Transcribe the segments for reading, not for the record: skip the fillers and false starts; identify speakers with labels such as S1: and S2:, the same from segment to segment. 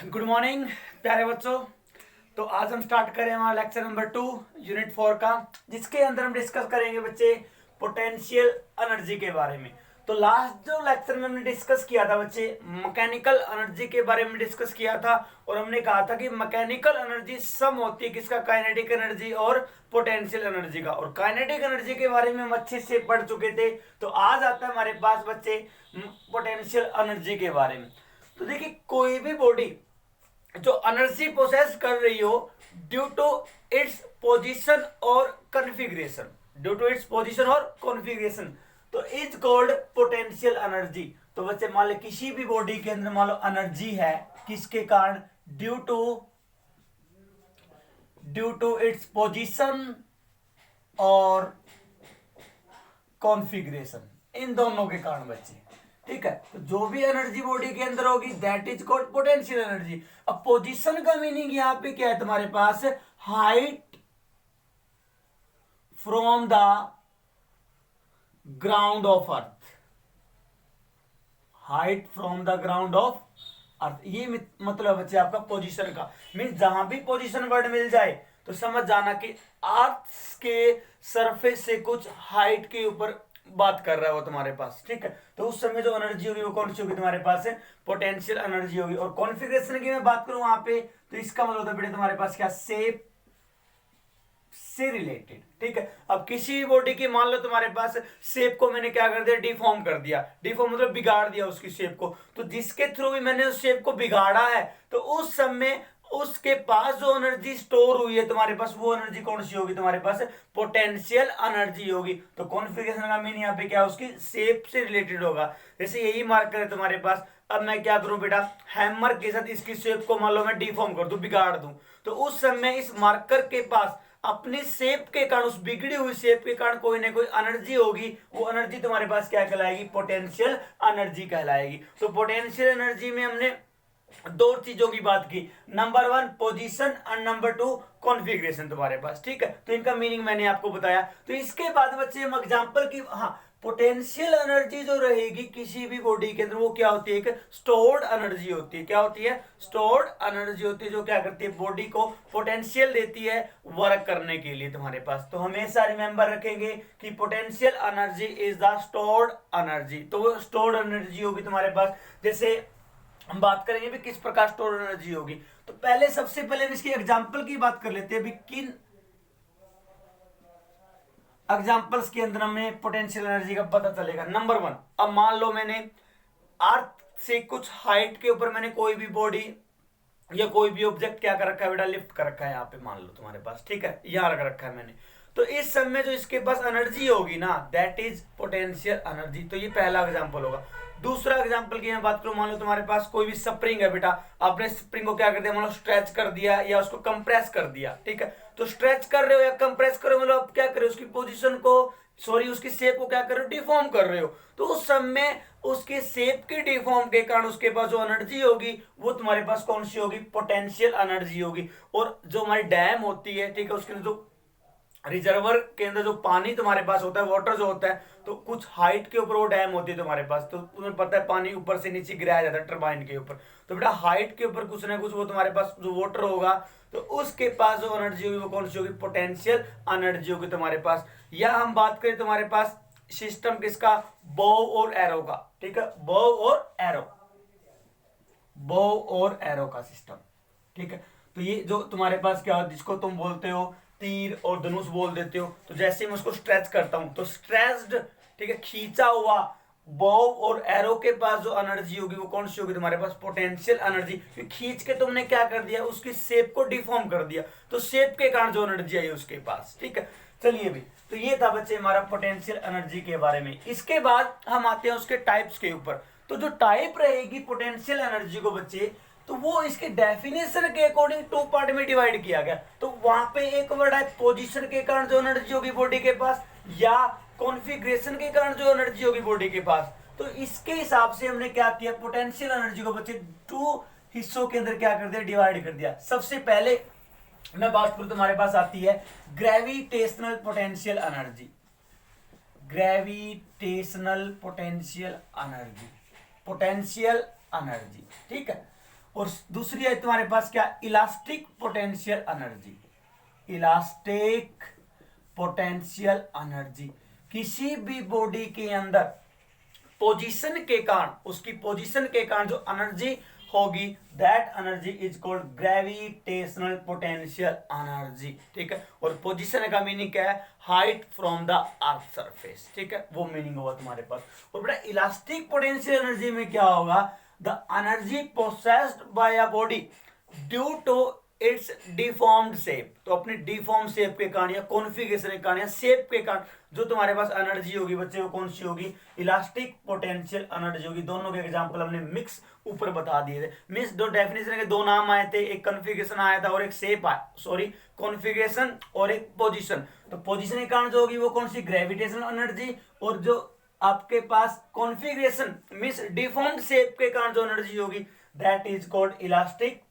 S1: Good morning प्यारे बच्चों। तो आज हम स्टार्ट करें हमारा लेक्चर नंबर 2 यूनिट 4 का, जिसके अंदर हम डिस्कस करेंगे बच्चे पोटेंशियल एनर्जी के बारे में। तो लास्ट जो लेक्चर में हमने डिस्कस किया था बच्चे, मैकेनिकल एनर्जी के बारे में डिस्कस किया था। और हमने कहा था कि मैकेनिकल एनर्जी सम होती है किसका, काइनेटिक एनर्जी और पोटेंशियल एनर्जी का। और काइनेटिक एनर्जी के बारे में हम अच्छे से पढ़ चुके थे। तो आज आता है हमारे पास बच्चे पोटेंशियल एनर्जी के बारे में। तो देखिए, कोई भी बॉडी जो एनर्जी प्रोसेस कर रही हो ड्यू टू इट्स पोजीशन और configuration, due to its position और कॉन्फ़िगरेशन, तो इज कॉल्ड पोटेंशियल एनर्जी। तो बच्चे मान लो किसी भी बॉडी के अंदर मान लो एनर्जी है, किसके कारण, ड्यू टू इट्स पोजीशन और कॉन्फ़िगरेशन, इन दोनों के कारण बच्चे। ठीक है, तो जो भी एनर्जी बॉडी के अंदर होगी that is called potential energy. अब पोजीशन का मीनिंग यहां पे क्या है तुम्हारे पास, height from the ground of earth, height from the ground of earth, ये मतलब बच्चे आपका पोजीशन का। मीन जहां भी पोजीशन वर्ड मिल जाए तो समझ जाना कि अर्थ के सरफेस से कुछ हाइट के ऊपर बात कर रहा है वो तुम्हारे पास। ठीक है, तो उस समय जो एनर्जी होगी वो कौन सी होगी तुम्हारे पास है, पोटेंशियल एनर्जी होगी। और कॉन्फ़िगरेशन की मैं बात करूं वहां पे, तो इसका मतलब होता है बेटे तुम्हारे पास क्या, शेप से रिलेटेड। ठीक है, अब किसी भी बॉडी की मान लो तुम्हारे पास शेप को मैंने क्या कर दिया, डिफॉर्म कर दिया। डिफॉर्म मतलब बिगाड़ दिया उसकी शेप को। तो जिसके थ्रू भी मैंने उस शेप को बिगाड़ा है, तो उस समय उसके पास जो एनर्जी स्टोर हुई है तुम्हारे पास, वो एनर्जी कौन सी होगी तुम्हारे पास, पोटेंशियल एनर्जी होगी। तो कॉन्फ़िगरेशन का मीनिंग यहाँ पे क्या, उसकी शेप से रिलेटेड होगा। जैसे यही मार्कर है तुम्हारे पास, अब मैं क्या करूं बेटा, हैमर के साथ इसकी शेप को मान लो मैं डिफॉर्म कर दूं, बिगाड़ दूं, तो उस समय इस मार्कर के पास अपनी शेप के कारण, उस बिगड़ी हुई शेप के कारण कोई ना कोई एनर्जी होगी। वो एनर्जी तुम्हारे पास क्या कहलाएगी, पोटेंशियल एनर्जी कहलाएगी। तो पोटेंशियल एनर्जी में हमने दो चीजों की बात की, नंबर 1 पोजीशन और नंबर 2 कॉन्फ़िगरेशन तुम्हारे पास। ठीक है, तो इनका मीनिंग मैंने आपको बताया। तो इसके बाद बच्चे हम एग्जांपल की, हाँ, पोटेंशियल एनर्जी जो रहेगी किसी भी बॉडी के अंदर, वो क्या होती है, एक स्टोर्ड एनर्जी होती है। क्या होती है, स्टोर्ड एनर्जी होती है, जो क्या करती है, बॉडी को पोटेंशियल देती है वर्क करने के लिए तुम्हारे पास। तो हमेशा रिमेंबर रखेंगे कि potential energy is the stored energy. तो वो स्टोर्ड एनर्जी होगी तुम्हारे पास। जैसे हम बात करेंगे भी किस प्रकार स्टोर एनर्जी होगी, तो पहले सबसे पहले हम इसकी एग्जांपल की बात कर लेते हैं भी किन एग्जांपल्स के अंदर हमें पोटेंशियल एनर्जी का पता चलेगा। नंबर 1, अब मान लो मैंने अर्थ से कुछ हाइट के ऊपर मैंने कोई भी बॉडी या कोई भी ऑब्जेक्ट क्या कर रखा है बेटा, लिफ्ट कर रखा है यहाँ पे मान लो तुम्हारे पास। ठीक है, यहां रख रखा है मैंने। तो इस समय जो इसके पास एनर्जी होगी ना, दैट इज पोटेंशियल एनर्जी। तो ये पहला एग्जांपल होगा। दूसरा एग्जांपल की मैं बात करूं, मान लो तुम्हारे पास कोई भी स्प्रिंग है बेटा, आपने स्प्रिंग को क्या कर दिया, मान लो स्ट्रेच कर दिया या उसको कंप्रेस कर दिया। ठीक है, तो स्ट्रेच कर रहे हो या कंप्रेस कर रहे हो, मतलब आप क्या कर रहे हो, उसकी पोजीशन को, सॉरी उसकी शेप को क्या कर रहे हो, डिफॉर्म कर रहे हो। तो उस समय उसके शेप के डिफॉर्म के कारण उसके पास जो एनर्जी होगी वो तुम्हारे पास कौन सी होगी, पोटेंशियल एनर्जी होगी। और जो हमारी डैम होती है, ठीक है, उसके अंदर जो रिजर्वर के अंदर जो पानी तुम्हारे पास होता है, वाटर जो होता है, तो कुछ हाइट के ऊपर वो डैम होती है तुम्हारे पास। तो तुम्हें पता है पानी ऊपर से नीचे गिराया जाता है टरबाइन के ऊपर। तो बेटा हाइट के ऊपर कुछ ना कुछ वो तुम्हारे पास जो वाटर होगा, तो उसके पास जो एनर्जी होगी वो कौन सी होगी, पोटेंशियल एनर्जी होगी तुम्हारे पास। या हम बात करें तुम्हारे पास सिस्टम किसका, बो और एरो का। ठीक है, बो और एरो, बो और एरो का सिस्टम। ठीक है, तो ये जो तुम्हारे पास क्या, जिसको तुम बोलते हो तीर और धनुष बोल देते हो। तो जैसे मैं उसको स्ट्रेच करता हूं तो स्ट्रेच्ड, ठीक है, खींचा हुआ बो और एरो के पास जो एनर्जी होगी वो कौन सी होगी तुम्हारे पास, पोटेंशियल एनर्जी। खींच के तुमने क्या कर दिया, उसकी शेप को डिफॉर्म कर दिया, तो शेप के कारण जो एनर्जी आई उसके पास। ठीक है, चलिए भी, तो ये था बच्चे हमारा पोटेंशियल एनर्जी के बारे में। इसके बाद हम आते हैं उसके टाइप्स के ऊपर। तो जो टाइप रहेगी पोटेंशियल एनर्जी को बच्चे, तो वो इसके डेफिनेशन के अकॉर्डिंग 2 पार्ट में डिवाइड किया गया। तो वहां पे एक वर्ड है पोजीशन के कारण जो एनर्जी होगी बॉडी के पास, या कॉन्फ़िगरेशन के कारण जो एनर्जी होगी बॉडी के पास। तो इसके हिसाब से हमने क्या किया, पोटेंशियल एनर्जी को बच्चे 2 हिस्सों के अंदर क्या कर दिया, डिवाइड कर दिया। सबसे पहले मैं बात करूं तुम्हारे पास आती है gravitational potential energy, gravitational potential energy, potential energy. ठीक है, और दूसरी है तुम्हारे पास क्या, elastic potential energy. Elastic potential energy किसी भी बॉडी के अंदर पोजीशन के कारण, उसकी पोजीशन के कारण जो एनर्जी होगी, that energy is called gravitational potential energy. ठीक है, और पोजीशन का मीनिंग क्या है, height from the earth surface. ठीक है, वो मीनिंग होगा तुम्हारे पास। और बेटा इलास्टिक पोटेंशियल एनर्जी में क्या होगा, the energy possessed by a body due to its deformed shape. तो अपने डिफॉर्म शेप के कारण या कॉन्फ़िगरेशन के कारण या शेप के कारण जो तुम्हारे पास एनर्जी होगी बच्चे, वो कौन सी होगी, इलास्टिक पोटेंशियल एनर्जी होगी। दोनों के एग्जांपल हमने मिक्स ऊपर बता दिए थे। मिक्स दो डेफिनेशन के दो नाम आए थे, एक कॉन्फ़िगरेशन आया था और एक शेप आया, सॉरी कॉन्फ़िगरेशन और एक पोजीशन। तो पोजीशन के कारण जो होगी वो कौन सी, ग्रेविटेशनल एनर्जी, और जो आपके पास कॉन्फ़िगरेशन मींस डिफॉर्म्ड शेप के कारण जो एनर्जी होगी, that is called elastic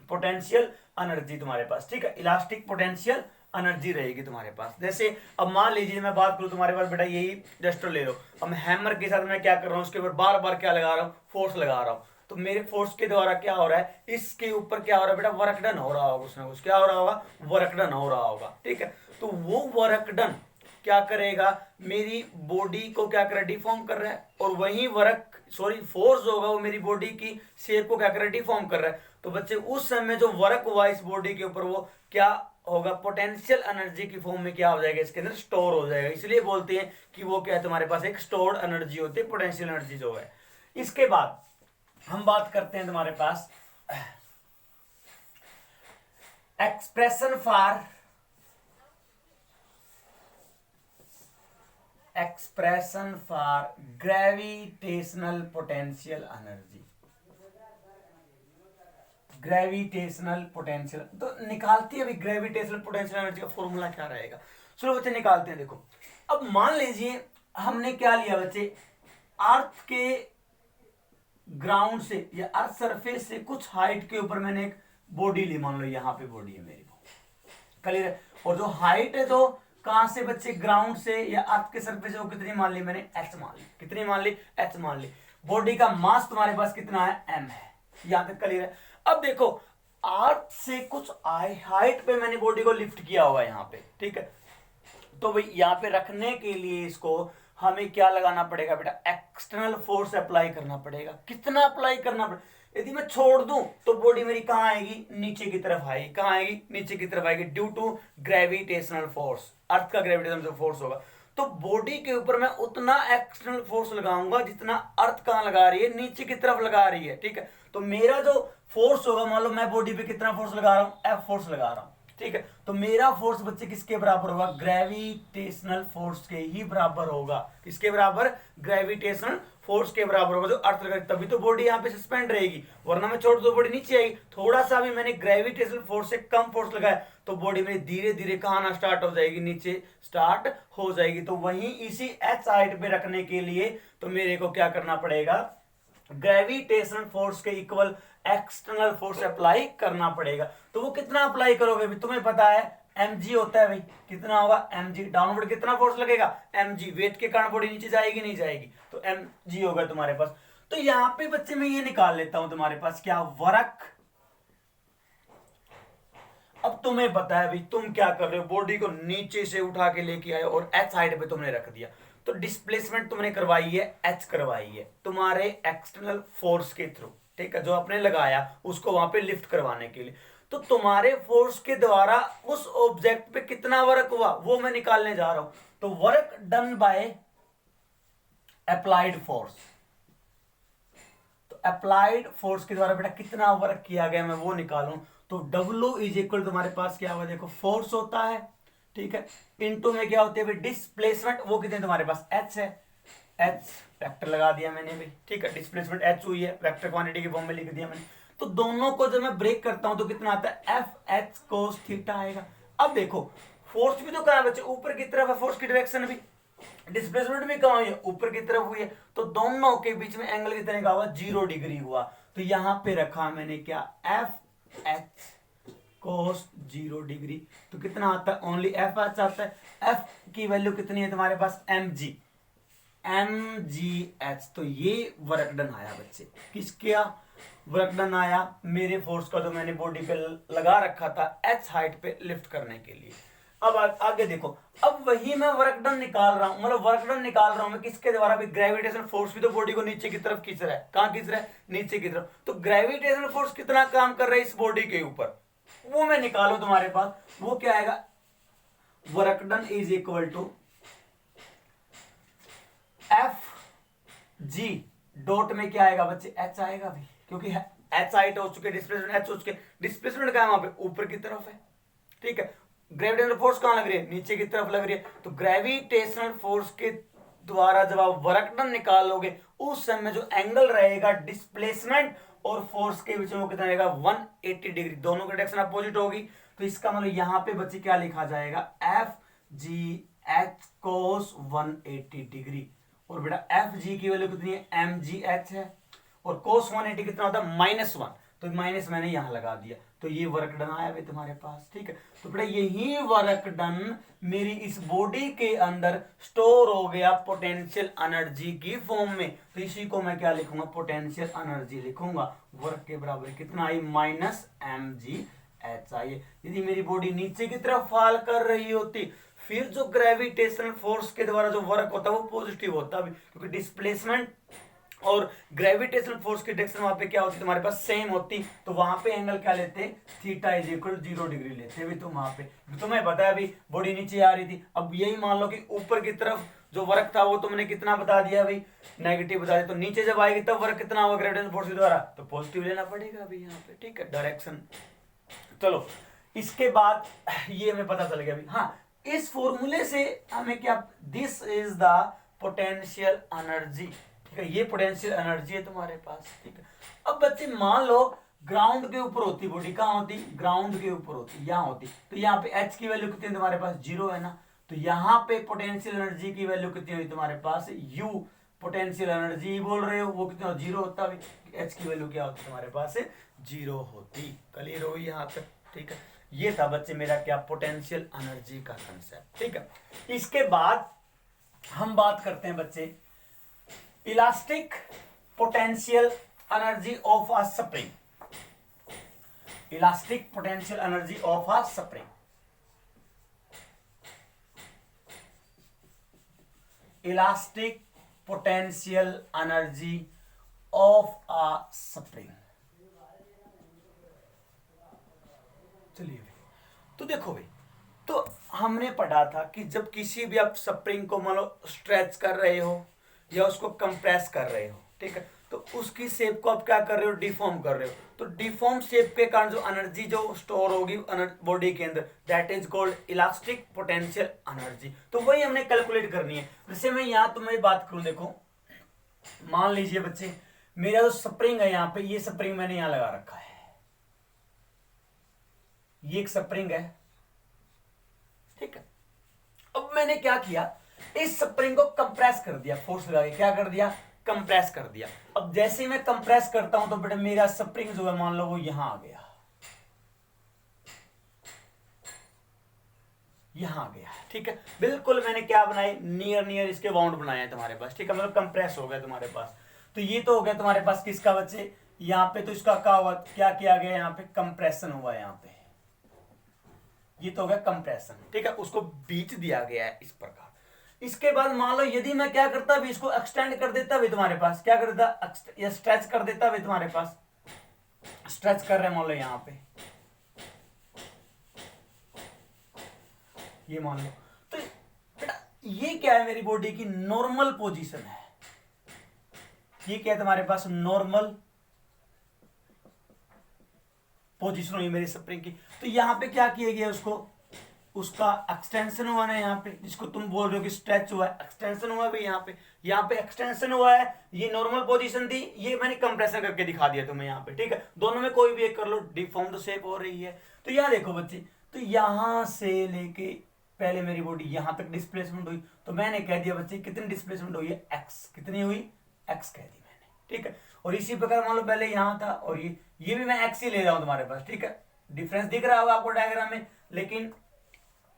S1: potential energy तुम्हारे पास। ठीक है, इलास्टिक पोटेंशियल एनर्जी रहेगी तुम्हारे पास। जैसे अब मान लीजिए मैं बात करूं तुम्हारे पास बेटा, यही डस्टर ले लो, अब हैमर के साथ मैं क्या कर रहा हूं, उसके ऊपर बार बार क्या लगा रहा हूं, फोर्स लगा रहा हूं। तो मेरे फोर्स के द्वारा क्या हो रहा है, इसके ऊपर क्या हो रहा है बेटा, वर्क डन हो रहा होगा, उसमें कुछ क्या हो रहा होगा, वर्क डन हो रहा होगा। ठीक है, तो वो वर्क डन क्या करेगा, मेरी बॉडी को क्या कर रहा है, डिफॉर्म कर रहा है, और वही वर्क सॉरी फोर्स होगा वो मेरी बॉडी की शेप को क्या कर रहा है, डिफॉर्म कर रहा है। तो बच्चे उस समय जो वर्क हुआ इस बॉडी के ऊपर, वो क्या होगा, पोटेंशियल एनर्जी की फॉर्म में क्या हो जाएगा, इसके अंदर स्टोर हो जाएगा। इसलिए बोलते हैं कि वो क्या है, तुम्हारे पास एक स्टोर्ड एनर्जी होती है, पोटेंशियल एनर्जी जो है। इसके बाद हम बात करते हैं तुम्हारे पास expression for gravitational potential energy. Gravitational potential तो निकालती है अभी, ग्रेविटेशनल पोटेंशियल एनर्जी का फॉर्मूला क्या रहेगा, चलो बच्चे निकालते हैं। देखो अब मान लीजिए हमने क्या लिया बच्चे, अर्थ के ग्राउंड से या अर्थ सरफेस से कुछ हाइट के ऊपर मैंने एक बॉडी ली, मान लो यहाँ पे बॉडी है मेरी, क्लियर है। और जो हाइट है तो कहां से बच्चे, ग्राउंड से या अर्थ के सरफेस से, वो कितनी मान ली मैंने, एच मान ली। कितनी मान ली, एच मान ली। बॉडी का मास तुम्हारे पास कितना है, एम है। यहां तक क्लियर है। अब देखो अर्थ से कुछ हाइट पे मैंने बॉडी को लिफ्ट किया हुआ है यहाँ पे, ठीक है। तो भाई यहाँ पे रखने के लिए इसको हमें क्या लगाना पड़ेगा बेटा, एक्सटर्नल फोर्स अप्लाई करना पड़ेगा। कितना अप्लाई करना पड़ेगा, यदि मैं छोड़ दूं तो बॉडी मेरी कहां आएगी, नीचे की तरफ आएगी। कहां आएगी, नीचे की तरफ आएगी, ड्यू टू ग्रेविटेशनल फोर्स। अर्थ का ग्रेविटेशनल फोर्स होगा, तो बॉडी के ऊपर मैं उतना एक्सटर्नल फोर्स लगाऊंगा जितना अर्थ कहां लगा रही है, नीचे की तरफ लगा रही है। ठीक है, तो मेरा जो फोर्स होगा, मान लो मैं बॉडी पे कितना फोर्स लगा रहा हूं, एफ फोर्स लगा रहा हूं। ठीक है, तो मेरा फोर्स बच्चे किसके बराबर होगा, ग्रेविटेशनल फोर्स के ही बराबर होगा। किसके बराबर, ग्रेविटेशनल फोर्स के बराबर होगा जो अर्थ लगा, तभी तो बॉडी यहाँ पे सस्पेंड रहेगी, वरना मैं छोड़ दो बॉडी नीचे आएगी। थोड़ा सा भी मैंने ग्रेविटेशनल फोर्स से कम फोर्स लगाया तो बॉडी मेरी धीरे धीरे कहाँ आना स्टार्ट हो जाएगी, नीचे स्टार्ट हो जाएगी। तो वहीं इसी एच हाइट पे रखने के लिए तो मेरे को क्या करना पड़ेगा, ग्रेविटेशनल फोर्स के इक्वल एक्सटर्नल फोर्स अप्लाई करना पड़ेगा। तो वो कितना अप्लाई करोगे, भी तुम्हें पता है mg होता है भाई, कितना होगा mg। डाउनवर्ड कितना फोर्स लगेगा, mg। वेट के कारण बॉडी नीचे जाएगी, नहीं जाएगी, तो mg होगा तुम्हारे पास। तो यहां पे बच्चे मैं ये निकाल लेता हूं तुम्हारे पास क्या, वर्क। अब तुम्हें पता है भाई तुम क्या कर रहे हो, बॉडी को नीचे से उठा के लेके आए और एच साइड पे तुमने रख दिया, तो डिस्प्लेसमेंट तुमने करवाई है, एच करवाई है तुम्हारे एक्सटर्नल फोर्स के थ्रू। ठीक है, जो आपने लगाया उसको वहां पे लिफ्ट करवाने के लिए। तो तुम्हारे फोर्स के द्वारा उस ऑब्जेक्ट पे कितना वर्क हुआ वो मैं निकालने जा रहा हूं। तो work done by applied force, तो अप्लाइड फोर्स के द्वारा बेटा कितना वर्क किया गया मैं वो निकालूं। तो W इज इक्वल तुम्हारे पास क्या होगा, देखो फोर्स होता है, ठीक है, इनटू में क्या होती है डिस्प्लेसमेंट, वो कितने तुम्हारे पास H है, H वेक्टर लगा दिया मैंने भी। ठीक है, डिस्प्लेसमेंट H हुई है, वेक्टर क्वांटिटी के फॉर्म में लिख दिया मैंने। तो दोनों को जब मैं ब्रेक करता हूं तो कितना आता है, FH cos थीटा आएगा। अब देखो फोर्स भी तो कहां है बच्चे, ऊपर की तरफ है, फोर्स की डायरेक्शन भी, डिस्प्लेसमेंट भी कहां हुई है, ऊपर की तरफ हुई है। तो दोनों के बीच में एंगल कितने का हुआ, 0 डिग्री हुआ। तो यहां पे रखा मैंने क्या, FH cos 0 डिग्री। तो कितना आता है, ओनली एफ आता है। एफ की वैल्यू कितनी है तुम्हारे पास, mg। तो ये वर्क डन आया बच्चे, किसका, वर्क डन आया मेरे फोर्स का जो मैंने बॉडी पे लगा रखा था h हाइट पे लिफ्ट करने के लिए। अब आगे देखो, अब वही मैं वर्क डन निकाल रहा हूं, मतलब वर्क डन निकाल रहा हूं मैं किसके द्वारा भी, ग्रेविटेशनल फोर्स भी तो बॉडी को नीचे की तरफ खींच रहा है, कहां खींच रहा है, नीचे की तरफ। तो ग्रेविटेशनल फोर्स कितना काम कर रहा है इस बॉडी के ऊपर, वो मैं निकालू तुम्हारे पास, वो क्या आएगा, work done is equal to F G dot में क्या आएगा बच्चे, एच आएगा भी, क्योंकि एच हाइट हो चुके, डिस्प्लेसमेंट एच हो चुके, डिस्प्लेसमेंट क्या है वहां पे, ऊपर की तरफ है, ठीक है। ग्रेविटेशनल फोर्स कहां लग रही है, नीचे की तरफ लग रही है। तो ग्रेविटेशनल फोर्स के द्वारा जब आप वर्क डन निकालोगे उस समय जो एंगल रहेगा डिस्प्लेसमेंट और फोर्स के बीच में वो कितना रहेगा, 180 डिग्री, दोनों की डायरेक्शन अपोजिट होगी। तो इसका मतलब यहां पे बच्चे क्या लिखा जाएगा, एफ जी एच कोस 180 डिग्री। और बेटा एफ जी की वैल्यू कितनी है, एम जी एच है, और कोस 180 कितना होता है, -1, तो माइनस मैंने यहां लगा दिया, तो ये वर्क डन आया भाई तुम्हारे पास, ठीक है। तो बेटा यही वर्क डन मेरी इस बॉडी के अंदर स्टोर हो गया पोटेंशियल एनर्जी की फॉर्म में, तो इसी को मैं क्या लिखूंगा, पोटेंशियल एनर्जी लिखूंगा। वर्क के बराबर कितना आई, -mgh आई। यदि मेरी बॉडी नीचे की तरफ फॉल कर रही होती, फिर जो ग्रेविटेशनल फोर्स के द्वारा जो वर्क होता है वो पॉजिटिव होता है, क्योंकि डिस्प्लेसमेंट और ग्रेविटेशनल फोर्स की डायरेक्शन वहां पे क्या होती, तुम्हारे पास सेम होती, तो वहां पे एंगल क्या लेते, थीटा इज इक्वल 0 डिग्री लेते भी तुम वहां पे। तुम्हें पता है अभी बॉडी नीचे आ रही थी, अब यही मान लो कि ऊपर की तरफ जो वर्क था वो तुमने कितना बता दिया भाई, नेगेटिव बता दिया, तो नीचे जब आएगी तब वर्क कितना होगा ग्रेविटेशनल फोर्स के द्वारा, तो पॉजिटिव लेना पड़ेगा अभी यहाँ पे, ठीक है, डायरेक्शन। चलो इसके बाद ये हमें पता चल गया अभी। हाँ, इस फॉर्मूले से हमें क्या, this is the potential energy, ठीक है, ये पोटेंशियल एनर्जी है तुम्हारे पास, ठीक है। अब बच्चे मान लो ग्राउंड के ऊपर होती बॉडी, कहां होती, ग्राउंड के ऊपर होती, यहां होती, तो यहाँ पे एच की वैल्यू कितनी है तुम्हारे पास, 0 है ना, तो यहाँ पे पोटेंशियल एनर्जी की वैल्यू कितनी हुई तुम्हारे पास, यू पोटेंशियल एनर्जी बोल रहे हो, वो कितना 0 होता है, एच की वैल्यू क्या होती तुम्हारे पास, 0 होती। क्लियर हो यहाँ तक, ठीक है। ये था बच्चे मेरा क्या, पोटेंशियल एनर्जी का कंसेप्ट, ठीक है। इसके बाद हम बात करते हैं बच्चे elastic potential energy of a spring, elastic potential energy of a spring, elastic potential energy of a spring. चलिए तो देखो भाई, तो हमने पढ़ा था कि जब किसी भी आप स्प्रिंग को मान लो स्ट्रेच कर रहे हो या उसको कंप्रेस कर रहे हो, ठीक है, तो उसकी शेप को आप क्या कर रहे हो, डिफॉर्म कर रहे हो, तो डिफॉर्म शेप के कारण जो एनर्जी जो स्टोर होगी बॉडी के अंदर, that is called elastic potential energy. तो वही हमने कैलकुलेट करनी है। जैसे मैं यहां तुम्हें बात करूं, देखो मान लीजिए बच्चे मेरा जो स्प्रिंग है यहाँ पे, ये स्प्रिंग मैंने यहां लगा रखा है, ये एक स्प्रिंग है, ठीक है। अब मैंने क्या किया, इस स्प्रिंग को कंप्रेस कर दिया, फोर्स लगा के क्या कर दिया, कंप्रेस कर दिया। अब जैसे ही मैं कंप्रेस करता हूं तो बेटा मेरा स्प्रिंग जो है मान लो वो यहां आ गया, यहां आ गया, ठीक है। बिल्कुल मैंने क्या बनाए, नियर नियर इसके बाउंड बनाए हैं तुम्हारे पास, ठीक है, मतलब कंप्रेस हो गया तुम्हारे पास। तो ये तो हो गया तुम्हारे पास किसका बच्चे, यहां पे तो इसका क्या हुआ, क्या किया गया, यहां पे कंप्रेशन हुआ, यहां पे ये तो हो गया कंप्रेशन, ठीक है, उसको बीच दिया गया है इस प्रकार। इसके बाद मान लो यदि मैं क्या करता भी, इसको एक्सटेंड कर देता भी तुम्हारे पास, क्या कर देता, या स्ट्रेच कर देता भी तुम्हारे पास, स्ट्रेच कर रहे मान लो यहां पे, ये मान लो, तो बेटा ये क्या है, मेरी बॉडी की नॉर्मल पोजीशन है, ये क्या है तुम्हारे पास, नॉर्मल पोजीशन हुई मेरी स्प्रिंग की। तो यहां पे क्या किया गया, उसका एक्सटेंशन हुआ ना, यहाँ पे जिसको तुम बोल रहे हो कि स्ट्रेच हुआ है, एक्सटेंशन हुआ भी यहाँ पे एक्सटेंशन हुआ है, ये नॉर्मल पोजीशन थी, ये मैंने कंप्रेशन करके दिखा दिया तुम्हें यहाँ पे, ठीक है। दोनों में कोई भी एक कर लो, डिफॉर्म तो शेप हो रही है। तो यहाँ देखो बच्चे, तो यहां से लेके पहले मेरी बॉडी यहां तक डिस्प्लेसमेंट हुई, तो मैंने कह दिया बच्चे कितनी डिस्प्लेसमेंट हुई है, एक्स, कितनी हुई, एक्स कह दी मैंने, ठीक है। और इसी प्रकार मान लो पहले यहां था और ये भी मैं एक्स ही ले रहा हूं तुम्हारे पास, ठीक है। डिफरेंस दिख रहा होगा आपको डायग्राम में, लेकिन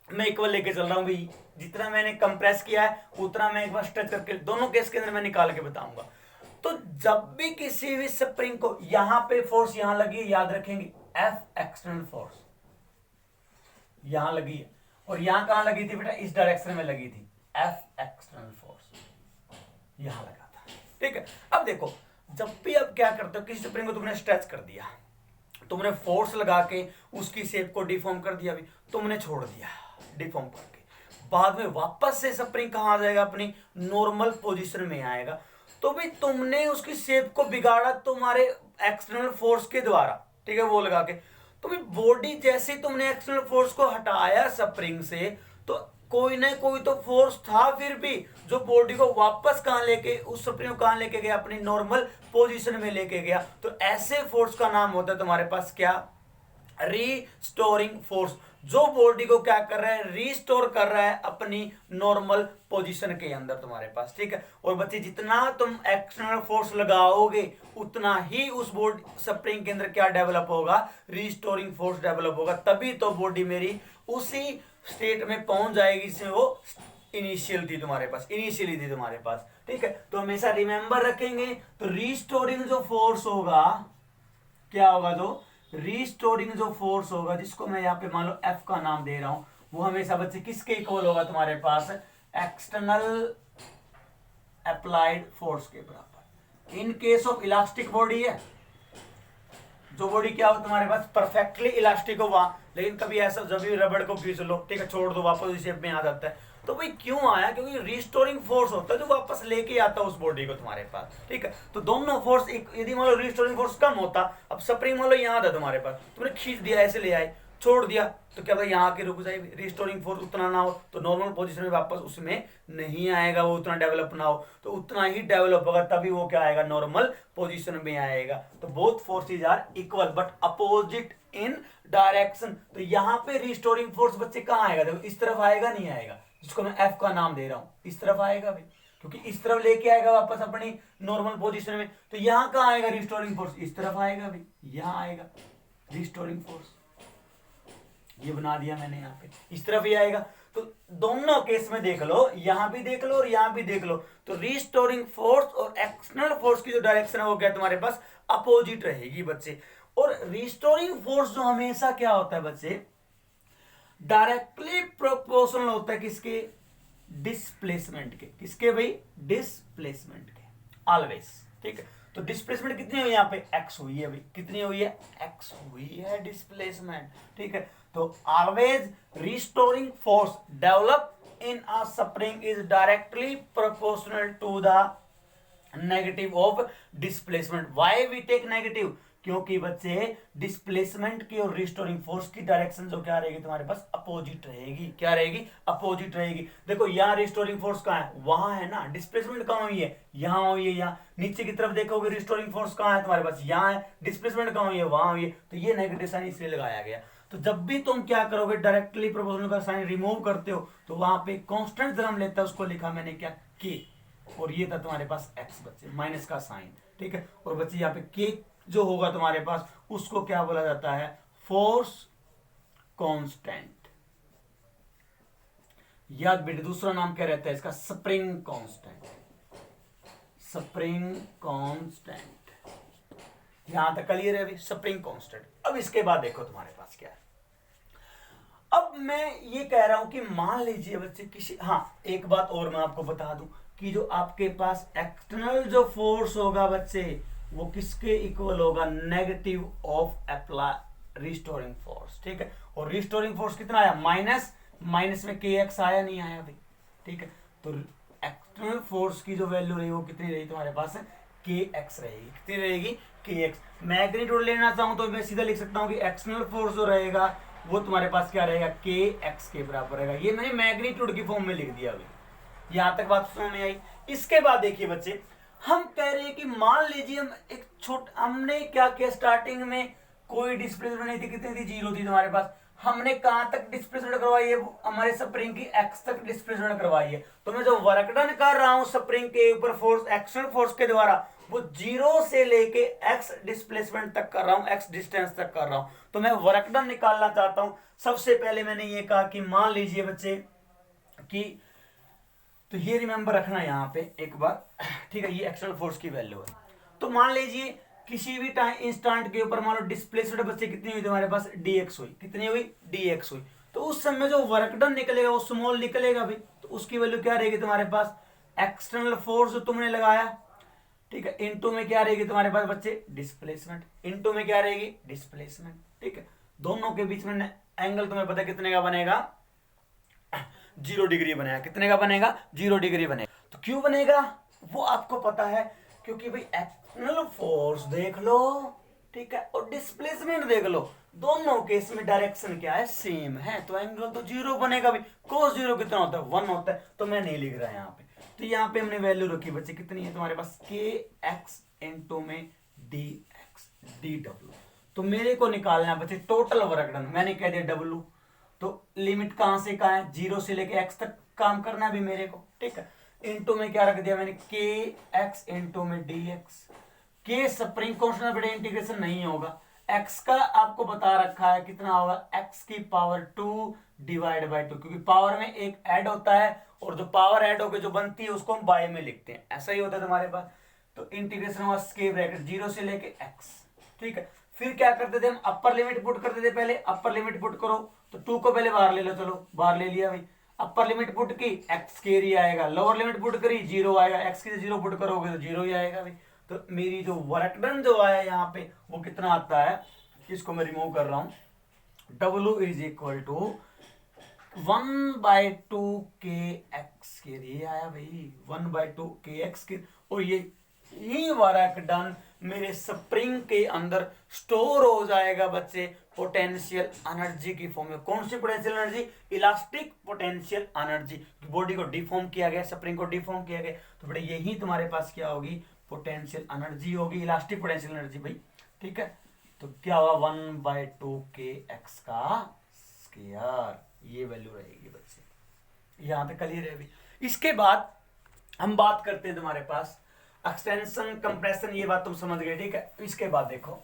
S1: मैं इक्वल लेके चल रहा हूं भाई, जितना मैंने कंप्रेस किया है उतना मैं एक बार स्ट्रेच करके दोनों केस के अंदर मैं निकाल के बताऊंगा। तो जब भी किसी भी स्प्रिंग को यहां पे फोर्स यहां लगी है, याद रखेंगे एफ एक्सटर्नल फोर्स यहां लगी है, और यहां कहां लगी थी बेटा, इस डायरेक्शन में लगी थी, एफ एक्सटर्नल फोर्स यहां लगा था। ठीक है, अब देखो जब भी आप क्या करते हो, किसी स्प्रिंग को तुमने स्ट्रेच कर दिया, तुमने फोर्स लगा के उसकी शेप को डिफॉर्म कर दिया, अभी तुमने छोड़ दिया डिफॉर्म करके, बाद में वापस से स्प्रिंग कहां आ जाएगा, अपनी नॉर्मल पोजीशन में आएगा। तो भी तुमने उसकी शेप को बिगाड़ा तुम्हारे एक्सटर्नल फोर्स के द्वारा, ठीक है, वो लगा के। तो भी बॉडी जैसे तुमने एक्सटर्नल फोर्स को हटाया स्प्रिंग से, तो कोई ना कोई तो फोर्स था फिर भी जो बॉडी को वापस कहां लेके, उस स्प्रिंग को कहां लेके गया, अपनी नॉर्मल पोजीशन में लेके गया। तो ऐसे फोर्स का नाम होता है तुम्हारे पास क्या, रीस्टोरिंग फोर्स, जो बॉडी को क्या कर रहा है, रीस्टोर कर रहा है अपनी नॉर्मल पोजीशन के अंदर तुम्हारे पास। ठीक है, और बच्चे जितना तुम एक्सटर्नल फोर्स लगाओगे उतना ही उस बॉडी स्प्रिंग के अंदर क्या डेवलप होगा, रीस्टोरिंग फोर्स डेवलप होगा, तभी तो बॉडी मेरी उसी स्टेट में पहुंच जाएगी जिसमें वो इनिशियल थी तुम्हारे पास, इनिशियली थी तुम्हारे पास। ठीक है, तो हमेशा रिमेंबर रखेंगे। तो रीस्टोरिंग जो फोर्स होगा, क्या होगा, जो रीस्टोरिंग जो फोर्स होगा, जिसको मैं यहाँ पे मान लो एफ का नाम दे रहा हूं, वो हमेशा बच्चे किसके इक्वल होगा तुम्हारे पास, एक्सटर्नल अप्लाइड फोर्स के बराबर। In case of elastic body है, जो बॉडी क्या हो तुम्हारे पास, परफेक्टली इलास्टिक हो वहां, लेकिन कभी ऐसा जब भी रबड़ को खींच लो, ठीक है, छोड़ दो, वापस उसी शेप में आ जाता है। तो भाई क्यों आया, क्योंकि रिस्टोरिंग फोर्स होता है जो वापस लेके आता है उस बॉडी को तुम्हारे पास। ठीक है, तो दोनों फोर्स, यदि मान लो रिस्टोरिंग फोर्स कम होता, अब स्प्रिंग मान लो यहाँ था तुम्हारे पास, तुमने खींच दिया, ऐसे ले आए, छोड़ दिया, तो क्या पता यहाँ आके रुक जाए, रिस्टोरिंग फोर्स उतना ना हो तो नॉर्मल पोजीशन में वापस उसमें नहीं आएगा, वो उतना डेवलप ना हो, तो उतना ही डेवलप होगा, तभी वो क्या आएगा, नॉर्मल पोजीशन में आएगा। तो both forces are equal but opposite in direction. तो यहाँ पे रिस्टोरिंग फोर्स बच्चे कहाँ आएगा, देखो इस तरफ आएगा, नहीं आएगा, जिसको मैं एफ का नाम दे रहा हूं, इस तरफ आएगा भी, क्योंकि इस तरफ लेके आएगा वापस अपनी नॉर्मल पोजीशन में। तो यहां कहां आएगा रिस्टोरिंग फोर्स, इस तरफ आएगा भी, यहां आएगा रिस्टोरिंग फोर्स, ये बना दिया मैंने, यहाँ पे इस तरफ ही आएगा। तो दोनों केस में देख लो, यहां भी देख लो और यहां भी देख लो, तो रिस्टोरिंग फोर्स और एक्सटर्नल फोर्स की जो डायरेक्शन है वो क्या तुम्हारे पास अपोजिट रहेगी बच्चे। और रिस्टोरिंग फोर्स जो हमेशा क्या होता है बच्चे, डायरेक्टली प्रोपोर्शनल होता है किसके, डिस्प्लेसमेंट के, किसके भाई, डिस्प्लेसमेंट के, ऑलवेज। ठीक है, तो डिस्प्लेसमेंट कितनी हुई यहाँ पे, एक्स हुई है भाई, कितनी हुई है, एक्स हुई है डिस्प्लेसमेंट। ठीक है, तो always restoring force develop in a spring is directly proportional to the negative of displacement. Why we take negative, क्योंकि बच्चे डिस्प्लेसमेंट की और रिस्टोरिंग फोर्स की डायरेक्शन जो क्या रहेगी तुम्हारे पास, अपोजिट रहेगी। क्या रहेगी, अपोजिट रहेगी। देखो यहाँ रिस्टोरिंग फोर्स कहाँ है, वहां है ना, डिस्प्लेसमेंट कहाँ हुई है, यहाँ हुई है, यहाँ नीचे की तरफ देखोगे रिस्टोरिंग फोर्स कहाँ है तुम्हारे पास, यहाँ है, डिस्प्लेसमेंट कहाँ हुई है, वहां हुई है। तो ये नेगेटिव साइन इसलिए लगाया गया। तो जब भी तुम क्या करोगे, डायरेक्टली प्रोपोर्शनल का साइन रिमूव करते हो, तो वहां पे कांस्टेंट जन्म लेता है, उसको लिखा मैंने क्या, के, और ये था तुम्हारे पास एक्स बच्चे, माइनस का साइन। ठीक है, और बच्चे यहाँ पे के जो होगा तुम्हारे पास, उसको क्या बोला जाता है, फोर्स कांस्टेंट। याद बेटे, दूसरा नाम क्या रहता है इसका, स्प्रिंग कांस्टेंट, स्प्रिंग कांस्टेंट। यहां तक क्लियर है अभी, स्प्रिंग कांस्टेंट। अब इसके बाद देखो तुम्हारे पास क्या है। अब मैं ये कह रहा हूं कि मान लीजिए बच्चे किसी, हाँ एक बात और मैं आपको बता दूं कि जो आपके पास एक्सटर्नल जो फोर्स होगा बच्चे, वो किसके इक्वल होगा, negative of apply restoring force. ठीक है, और रिस्टोरिंग फोर्स कितना आया, माइनस, माइनस में के एक्स आया, नहीं आया भाई। ठीक है, तो एक्सटर्नल फोर्स की जो वैल्यू रही वो कितनी रही तुम्हारे पास, के एक्स रहेगी, कितनी रहेगी, के एक्स। मैग्नीट्यूड लेना चाहूं तो मैं सीधा लिख सकता हूं कि एक्सटर्नल फोर्स जो रहेगा वो तुम्हारे पास क्या रहेगा, के एक्स के बराबर रहेगा। ये मैंने मैग्नीट्यूड की फॉर्म में लिख दिया अभी। यहां तक बात समझ में आई। इसके बाद देखिए बच्चे, हम कह रहे हैं कि मान लीजिए हम एक हमने क्या किया, स्टार्टिंग में कोई डिस्प्लेसमेंट नहीं थी, कितनी थी, जीरो थी तुम्हारे पास। हमने कहां तक डिस्प्लेसमेंट करवाई है, हमारे स्प्रिंग की एक्स तक डिस्प्लेसमेंट करवाई है। तो मैं जो वर्क डन कर रहा हूं स्प्रिंग के ऊपर फोर्स, एक्सटर्नल फोर्स के द्वारा, वो जीरो से लेके एक्स डिस्प्लेसमेंट तक कर रहा हूं, एक्स डिस्टेंस तक कर रहा हूं। तो मैं वर्क डन निकालना चाहता हूं। सबसे पहले मैंने ये कहा कि मान लीजिए बच्चे कि तो ये रिमेंबर रखना यहाँ पे एक बार, ठीक है। ये एक्सटर्नल फोर्स की वैल्यू है। तो मान लीजिए किसी भी टाइम इंस्टेंट के ऊपर मान लो डिस्प्लेसमेंट बच्चे कितनी हुई तुम्हारे पास, dx हुई, कितनी हुई, dx हुई। तो उस समय जो वर्क डन निकलेगा वो स्मॉल निकलेगा भी, तो उसकी वैल्यू क्या रहेगी तुम्हारे पास, एक्सटर्नल फोर्स जो तुमने लगाया, ठीक है, इनटू में क्या रहेगी तुम्हारे पास बच्चे, डिस्प्लेसमेंट, इनटू में क्या रहेगी, डिस्प्लेसमेंट, ठीक है। दोनों के बीच में एंगल तुम्हें पता कितने का बनेगा, 0 डिग्री बनेगा। कितने का बनेगा, 0 डिग्री बनेगा। तो क्यों बनेगा वो आपको पता है, क्योंकि भाई एक्सटर्नल फोर्स देख लो, ठीक है, और डिस्प्लेसमेंट देख लो, दोनों केस में डायरेक्शन क्या है, सेम है, तो एंगल तो 0 बनेगा भी। cos 0 कितना होता है, 1 होता है, तो मैं नहीं लिख रहा यहाँ पे। तो यहाँ पे हमने वैल्यू रखी बच्चे कितनी है तुम्हारे पास, kx इंटू में dx dw। तो मेरे को निकालना है बच्चे टोटल वर्क डन, मैंने कह दिया w, तो लिमिट कहां से कहां है, 0 से लेके x तक काम करना है भी मेरे को, ठीक है। इंटू में क्या रख दिया मैंने, के एक्स इंटू में डी एक्स। के स्प्रिंग कांस्टेंट बड़े इंटीग्रेशन नहीं होगा, x का आपको बता रखा है कितना होगा, x की पावर 2 डिवाइड बाई 2, क्योंकि पावर में एक ऐड होता है और जो पावर ऐड होकर जो बनती है उसको हम बाय में लिखते हैं, ऐसा ही होता है तुम्हारे पास। तो इंटीग्रेशन हुआ स्क्वायर ब्रैकेट 0 से लेके x, ठीक है। फिर क्या करते थे हम, अपर लिमिट पुट करते थे, पहले अपर लिमिट पुट करो, तो 2 को पहले बाहर ले लो, चलो बाहर ले लिया भाई, अपर लिमिट पुट की x स्क्वायर ही आएगा, लोअर लिमिट पुट करी 0 आएगा, x की 0 पुट करोगे तो 0 ही आएगा भाई। तो मेरी जो वर्क डन जो आया यहाँ पे वो कितना आता है, इसको मैं रिमूव कर रहा हूं, W is equal to 1/2 kx के लिए आया भाई, 1/2 kx के। और ये वर्क डन मेरे स्प्रिंग के अंदर स्टोर हो जाएगा बच्चे पोटेंशियल एनर्जी की फॉर्म में। कौन सी potential energy, elastic potential energy. Body को डिफॉर्म किया गया, स्प्रिंग को डिफॉर्म किया गया, तो बेटा यही तुम्हारे पास क्या होगी, पोटेंशियल एनर्जी होगी, इलास्टिक पोटेंशियल एनर्जी भाई, ठीक है। तो क्या होगा, 1/2 kx का स्क्वायर, ये वैल्यू रहेगी बच्चे। यहां तक क्लियर है अभी। इसके बाद हम बात करते हैं तुम्हारे पास एक्सटेंशन कंप्रेशन, ये बात तुम समझ गए, ठीक है। इसके बाद देखो,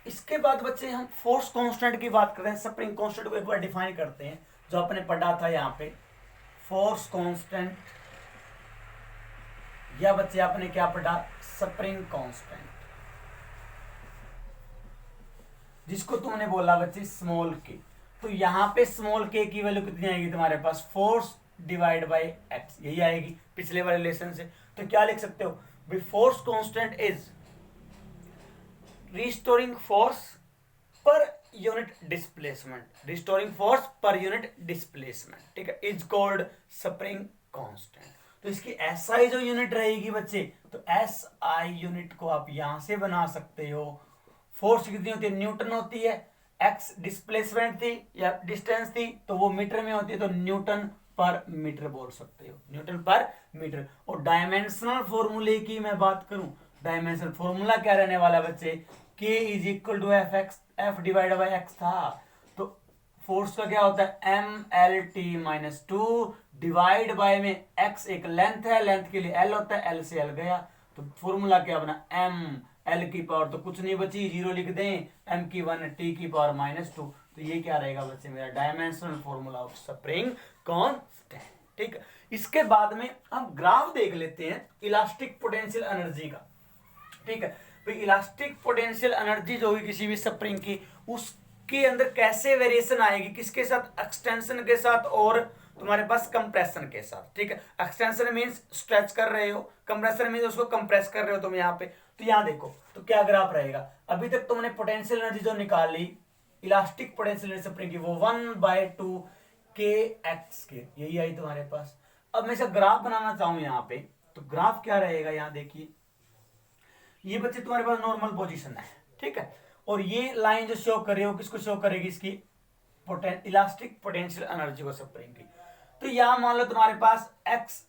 S1: इसके बाद बच्चे हम फोर्स कांस्टेंट की बात करते हैं, स्प्रिंग कांस्टेंट को एक बार डिफाइन करते हैं, जो आपने पढ़ा था यहाँ पे, फोर्स कांस्टेंट, या बच्चे आपने क्या पढ़ा, स्प्रिंग कांस्टेंट, जिसको तुमने बोला बच्चे स्मॉल के। तो यहां पे स्मॉल के की वैल्यू कितनी आएगी तुम्हारे पास, फोर्स डिवाइड बाय एक्स, यही आएगी पिछले वाले लेसन से। तो क्या लिख सकते हो, भाई force constant is restoring force per unit displacement, restoring force per unit displacement, ठीक है, इज कॉल्ड स्प्रिंग कांस्टेंट। तो इसकी एसआई जो यूनिट रहेगी बच्चे, तो एसआई यूनिट को आप यहां से बना सकते हो। फोर्स कितनी होती है, न्यूटन होती है, एक्स डिस्प्लेसमेंट थी या डिस्टेंस थी तो वो मीटर में होती है, तो न्यूटन पर मीटर बोल सकते हो, न्यूटन पर मीटर। और डायमेंशनल फॉर्मूले की मैं बात करूं, डायमेंशनल फॉर्मूला क्या रहने वाला बच्चे, k is equal to F X, F divide by X था, तो फोर्स का क्या होता है, M L T minus 2 divide by में x एक लेंथ है, लेंथ के लिए l होता है, l से l गया, तो फॉर्मूला क्या बना, m l की पावर तो कुछ नहीं बची, 0 लिख दें, m की 1 t की पावर माइनस 2। तो ये क्या रहेगा बच्चे, मेरा dimensional formula of spring constant, ठीक है। इसके बाद में हम ग्राफ देख लेते हैं इलास्टिक पोटेंशियल एनर्जी का, ठीक है। तो इलास्टिक पोटेंशियल एनर्जी जो हुई किसी भी स्प्रिंग की, उसके अंदर कैसे वेरिएशन आएगी, किसके साथ, एक्सटेंशन के साथ और तुम्हारे पास कंप्रेशन के साथ, ठीक है। एक्सटेंशन मींस स्ट्रेच कर रहे हो, कंप्रेशन मींस उसको कंप्रेस कर रहे हो तुम यहाँ पे। तो यहाँ देखो तो क्या ग्राफ रहेगा, अभी तक तुमने पोटेंशियल एनर्जी जो निकाली इलास्टिक पोटेंशियल एनर्जी स्प्रिंग की, वो 1/2 kx के, यही आई तुम्हारे पास। अब मैं इसका ग्राफ बनाना चाहूं यहाँ पे, तो ग्राफ क्या रहेगा, यहाँ देखिए, ये बच्चे तुम्हारे पास नॉर्मल पोजीशन है, ठीक है। और ये लाइन जो शो कर रही हो किसको शो करेगी, इसकी इलास्टिक पोटेंशियल एनर्जी को स्प्रिंग की। तो यहां मान लो तुम्हारे पास x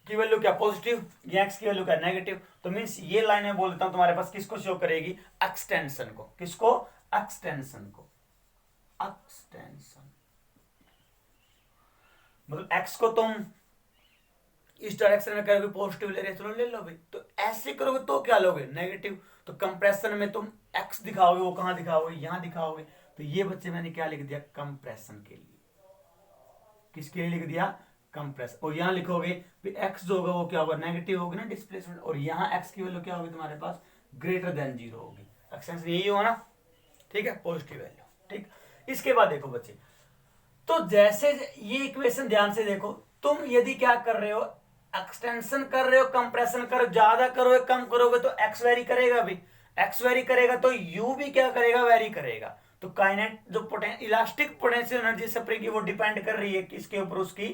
S1: की वैल्यू क्या पॉजिटिव, या x की वैल्यू क्या नेगेटिव, तो मींस ये लाइन मैं बोल देता हूं तुम्हारे पास किसको शो करेगी, एक्सटेंशन को, किसको, एक्सटेंशन को, एक्सटेंशन मतलब x को तुम इस डायरेक्शन में करोगे पॉजिटिव ले रहे, चलो ले लो भाई, तो ऐसे करोगे तो क्या लोगे, नेगेटिव। तो कंप्रेशन में तुम x दिखाओगे, वो कहां दिखाओगे, यहां दिखाओगे। तो ये बच्चे मैंने क्या लिख दिया, कंप्रेशन के लिए, किसके लिए लिख दिया, कंप्रेस। और यहाँ लिखोगे एक्स जो होगा वो क्या होगा, नेगेटिव होगी ना डिस्प्लेसमेंट, और यहाँ एक्स की वैल्यू क्या होगी तुम्हारे पास, ग्रेटर देन 0 होगी। एक्सटेंशन यही होगा ना, ठीक है, पॉजिटिव वैल्यू। ठीक, इसके बाद देखो बच्चे, तो जैसे ये इक्वेशन ध्यान से देखो, तुम यदि क्या कर रहे हो, एक्सटेंशन कर रहे हो, कंप्रेशन करो, ज्यादा करोगे कम करोगे तो एक्स वेरी करेगा भी, एक्स वेरी करेगा तो यू भी क्या करेगा, वेरी करेगा। तो काइनेट जो इलास्टिक पोटेंशियल एनर्जी स्प्रिंग की वो डिपेंड कर रही है किसके ऊपर, उसकी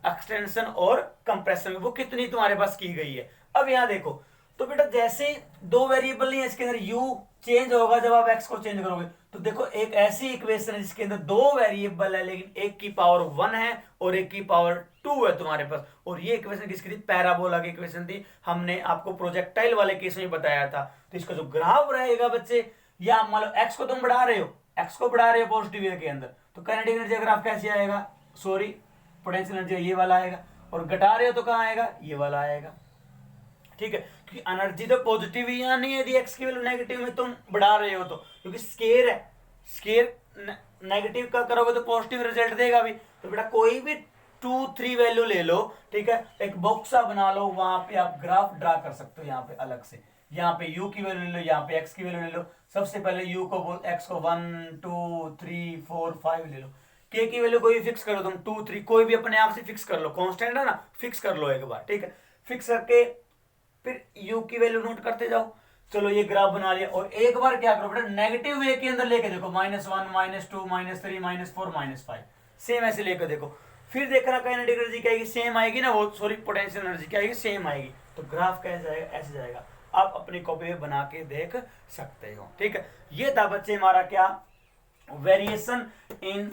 S1: एक्सटेंशन और कंप्रेशन में वो कितनी तुम्हारे पास की गई है। अब यहां देखो, तो बेटा जैसे दो वेरिएबल नहीं है इसके अंदर, u चेंज होगा जब आप x को चेंज करोगे। तो देखो एक ऐसी इक्वेशन है जिसके अंदर दो वेरिएबल है लेकिन एक की पावर 1 है और एक की पावर 2 है तुम्हारे पास। और ये इक्वेशन किसकी थी, पैराबोला की इक्वेशन थी, हमने आपको प्रोजेक्टाइल वाले केस में बताया था। तो इसका जो ग्राफ रहेगा बच्चे, या मान लो x को तुम बढ़ा रहे हो, x को बढ़ा रहे हो पॉजिटिव वे के अंदर, तो काइनेटिक एनर्जी ग्राफ कैसे आएगा, सॉरी पोटेंशियल एनर्जी ये वाला आएगा, और घटा रहे हो तो कहां आएगा, ये वाला आएगा। ठीक है, क्योंकि एनर्जी तो पॉजिटिव ही यहाँ नहीं है, यदि एक्स की वैल्यू नेगेटिव में तुम बढ़ा रहे हो तो, क्योंकि स्केयर है, स्केयर नेगेटिव का करोगे तो पॉजिटिव रिजल्ट देगा भी। तो बेटा कोई भी 2 3 वैल्यू ले लो, ठीक है, एक बॉक्स बना लो, वहां पे आप ग्राफ ड्रा कर सकते हो, यहाँ पे अलग से, यहाँ पे u की वैल्यू ले लो, यहाँ पे x की वैल्यू ले लो। सबसे पहले u को x को 1 2 3 4 5 ले लो, k की वैल्यू कोई फिक्स करो तुम 2 3, कोई भी अपने आप से फिक्स कर लो, कांस्टेंट है ना, फिक्स कर लो एक बार। ठीक है, फिक्स करके फिर u की वैल्यू नोट करते जाओ। चलो ये ग्राफ बना लिया, और एक बार क्या करो बेटा, नेगेटिव वे के अंदर लेके देखो, -1 -2 -3 -4 -5, सेम ऐसे लेकर देखो। फिर देखना काइनेटिक एनर्जी क्या आएगी, सेम आएगी ना, वो सॉरी पोटेंशियल एनर्जी क्या आएगी, सेम आएगी। तो ग्राफ कैसे जाएगा, ऐसे जाएगा। आप अपनी कॉपी में बना के देख सकते हो। ठीक है, ये था बच्चे हमारा क्या, variation in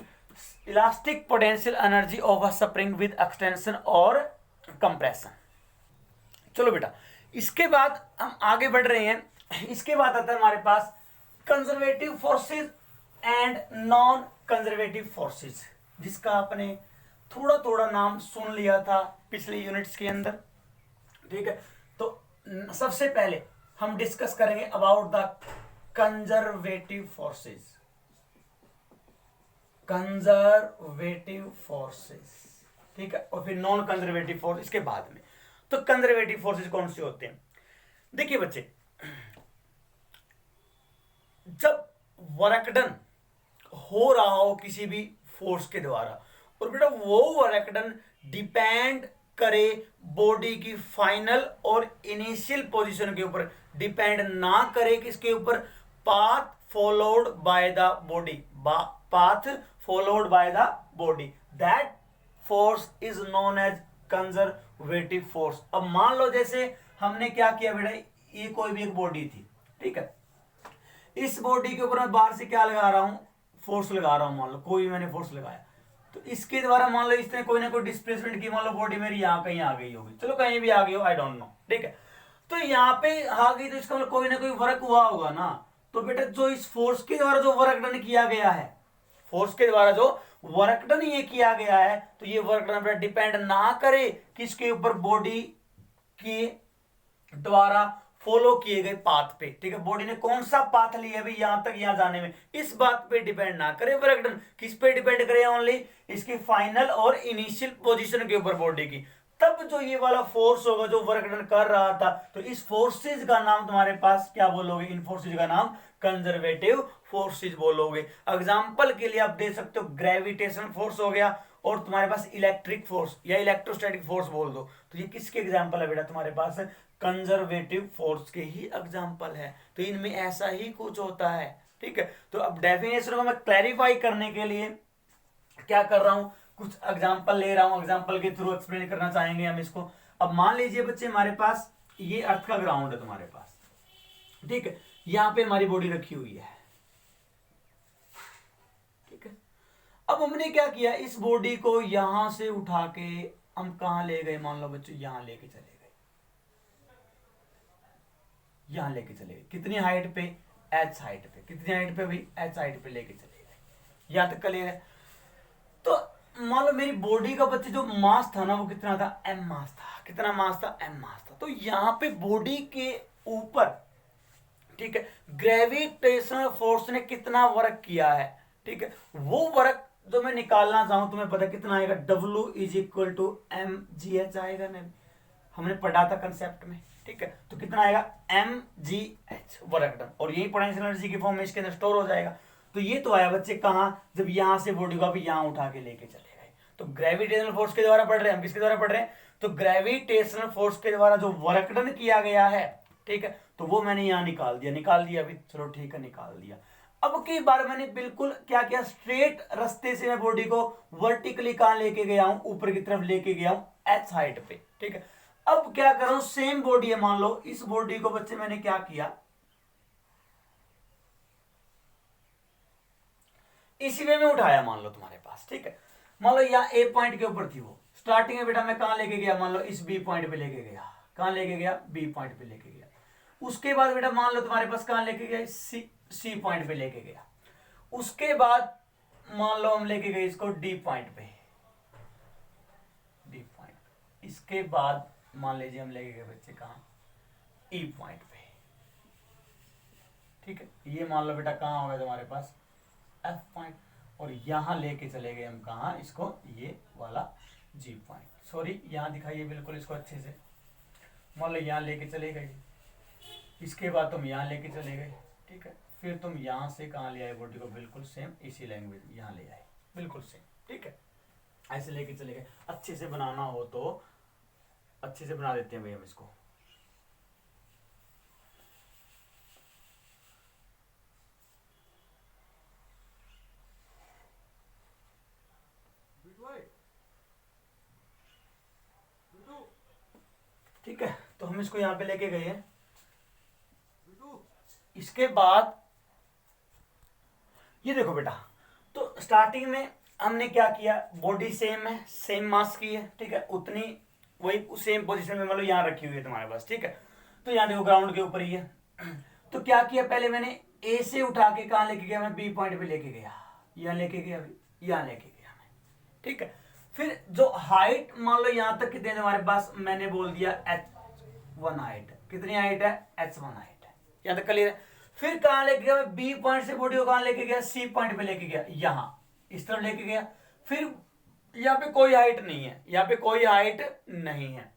S1: elastic potential energy of a spring with extension और कंप्रेशन। चलो बेटा, इसके बाद हम आगे बढ़ रहे हैं। इसके बाद आता है हमारे पास conservative forces and non conservative forces, जिसका आपने थोड़ा थोड़ा नाम सुन लिया था पिछले यूनिट्स के अंदर। ठीक है, तो सबसे पहले हम डिस्कस करेंगे about the conservative forces, conservative forces. ठीक है, और फिर नॉन कंजर्वेटिव फोर्स इसके बाद में। तो कंजर्वेटिव फोर्सेस कौन से होते हैं, देखिए बच्चे, जब वर्क डन हो रहा हो किसी भी फोर्स के द्वारा, और बेटा वो वर्क डन डिपेंड करे बॉडी की फाइनल और इनिशियल पोजीशन के ऊपर, डिपेंड ना करे किसके ऊपर, path followed by the body, path followed by the body, that force is known as conservative force. अब मान लो जैसे हमने क्या किया बेटा, ये कोई भी एक बॉडी थी, ठीक है, इस बॉडी के ऊपर मैं बाहर से क्या लगा रहा हूं, फोर्स लगा रहा हूं, मान लो कोई भी मैंने फोर्स लगाया, तो इसके द्वारा मान लो इसने कोई ना कोई डिस्प्लेसमेंट की, मान लो बॉडी मेरी यहां कहीं आ गई होगी, चलो कहीं भी आ गई हो, आई डोंट नो। ठीक है, तो यहां पे आ गई तो इसका मतलब कोई ना कोई वर्क हुआ होगा ना। तो बेटा जो इस फोर्स के द्वारा जो वर्क डन किया गया है, फोर्स के द्वारा जो वर्क डन ये किया गया है, तो ये वर्क डन डिपेंड ना करे किसके ऊपर, बॉडी के द्वारा फॉलो किए गए पाथ पे। ठीक है, बॉडी ने कौन सा पाथ लिया अभी यहां तक, यहां जाने में, इस बात पे डिपेंड ना करे वर्क डन। किस पे डिपेंड करे, ओनली इसकी फाइनल और इनिशियल पोजीशन के ऊपर बॉडी की। तब जो ये वाला फोर्स होगा जो वर्क डन कर रहा था, तो इस फोर्सेज का नाम तुम्हारे पास क्या बोलोगे, इन फोर्सेज का नाम कंजर्वेटिव फोर्सेज बोलोगे। एग्जांपल के लिए आप दे सकते हो ग्रेविटेशन फोर्स हो गया, और तुम्हारे पास इलेक्ट्रिक फोर्स या इलेक्ट्रोस्टैटिक फोर्स बोल दो। तो ये किसके एग्जांपल है बेटा, तुम्हारे पास कंजर्वेटिव फोर्स के ही एग्जांपल है। तो इनमें ऐसा ही कुछ होता है। ठीक है, तो अब डेफिनेशन को मैं क्लैरिफाई करने के लिए क्या कर रहा हूं, कुछ एग्जांपल ले रहा हूं, एग्जांपल के थ्रू एक्सप्लेन करना चाहेंगे हम इसको। अब मान लीजिए बच्चे हमारे पास ये अर्थ का ग्राउंड है तुम्हारे पास, ठीक है, यहां पे हमारी बॉडी रखी हुई है। ठीक है, अब हमने क्या किया, इस बॉडी को यहां से उठा के हम कहां ले गए, मान लो बच्चों यहां लेके चले गए, यहां लेके चले गए, कितनी हाइट पे, h हाइट पे, कितनी हाइट पे भाई, h हाइट पे लेके चले गए। यहां तक क्लियर है। तो मान लो मेरी बॉडी का बच्चे जो मास था ना, वो कितना था, m मास था। कितना मास था, m मास था। तो यहां पे बॉडी के ऊपर, ठीक है, ग्रेविटेशनल फोर्स ने कितना वर्क किया है, ठीक है, वो वर्क जो मैं निकालना चाहूं तुम्हें पता कितना आएगा, W is equal to M G H आएगा ना, हमने पढ़ा था कंसेप्ट में, ठीक है। तो कितना आएगा, M G H work done, और यही पोटेंशियल एनर्जी की फॉर्म में इसके अंदर स्टोर हो जाएगा। तो ये तो आया बच्चे कहाँ, जब यहां से बॉडी को अभी यहां उठा के लेके चले गए। तो ग्रेविटेशनल फोर्स के द्वारा पढ़ रहे हैं हम, किसके द्वारा पढ़ रहे हैं, तो ग्रेविटेशनल फोर्स के द्वारा जो वर्क डन किया गया है, ठीक है। तो वो मैंने यहां निकाल दिया अभी, चलो ठीक है निकाल दिया। अब की बार मैंने बिल्कुल क्या किया, स्ट्रेट रास्ते से मैं बॉडी को वर्टिकली कहां लेके गया हूं, ऊपर की तरफ लेके गया हूं एच हाइट पे, ठीक है। अब क्या कर रहा हूं, सेम बॉडी है, मान लो इस बॉडी को बच्चे मैंने क्या किया, इसी वे में उठाया, मान लो तुम्हारे पास, ठीक है। मान लो यहाँ ए पॉइंट के ऊपर थी वो, स्टार्टिंग में बेटा मैं कहां लेके गया, मान लो इस बी पॉइंट पे लेके गया, कहां लेके गया, बी पॉइंट पे लेके गया। उसके बाद बेटा मान लो तुम्हारे पास कहां लेके गया, सी पॉइंट पे लेके गया। उसके बाद मान लो हम लेके गए इसको डी पॉइंट पे, डी पॉइंट। इसके बाद मान लीजिए हम लेके गए बच्चे कहां, ई पॉइंट पे, ठीक है। ये मान लो बेटा कहां हो गया तुम्हारे पास, एफ पॉइंट, और यहां लेके चले गए हम कहां, इसको ये वाला जी पॉइंट, सॉरी यहां दिखाइए बिल्कुल इसको अच्छे से, मान लो यहां लेके चले गए। इसके बाद तुम यहां लेके चले गए, ठीक है। फिर तुम यहां से कहां ले आए बॉडी को, बिल्कुल सेम इसी लैंग्वेज यहां ले आए, बिल्कुल सेम, ठीक है। ऐसे लेके चले गए। अच्छे से बनाना हो तो अच्छे से बना देते हैं भाई हम इसको, ठीक है। तो हम इसको यहां पे लेके गए हैं। इसके बाद ये देखो बेटा, तो स्टार्टिंग में हमने क्या किया, बॉडी सेम है, सेम मास की है, ठीक है, उतनी वही सेम पोजीशन में मतलब यहां रखी हुई है तुम्हारे पास, ठीक है। तो यहां देखो ग्राउंड के ऊपर ही है। तो क्या किया, पहले मैंने ए से उठा के कहां लेके गया, मैं बी पॉइंट पे लेके गया, यहां लेके गया, अभी यहां लेके गया मैं, ठीक है। फिर जो हाइट मान लो यहां तक कितने तुम्हारे पास, मैंने बोल दिया h1 हाइट, कितनी हाइट है, h1 हाइट है, यहां तक क्लियर है। फिर कहां लेके गया, मैं बी पॉइंट से बॉडी को कहां लेके गया, सी पॉइंट पे लेके गया, यहां इस तरफ लेके गया। फिर यहां पे कोई हाइट नहीं है, यहां पे कोई हाइट नहीं है।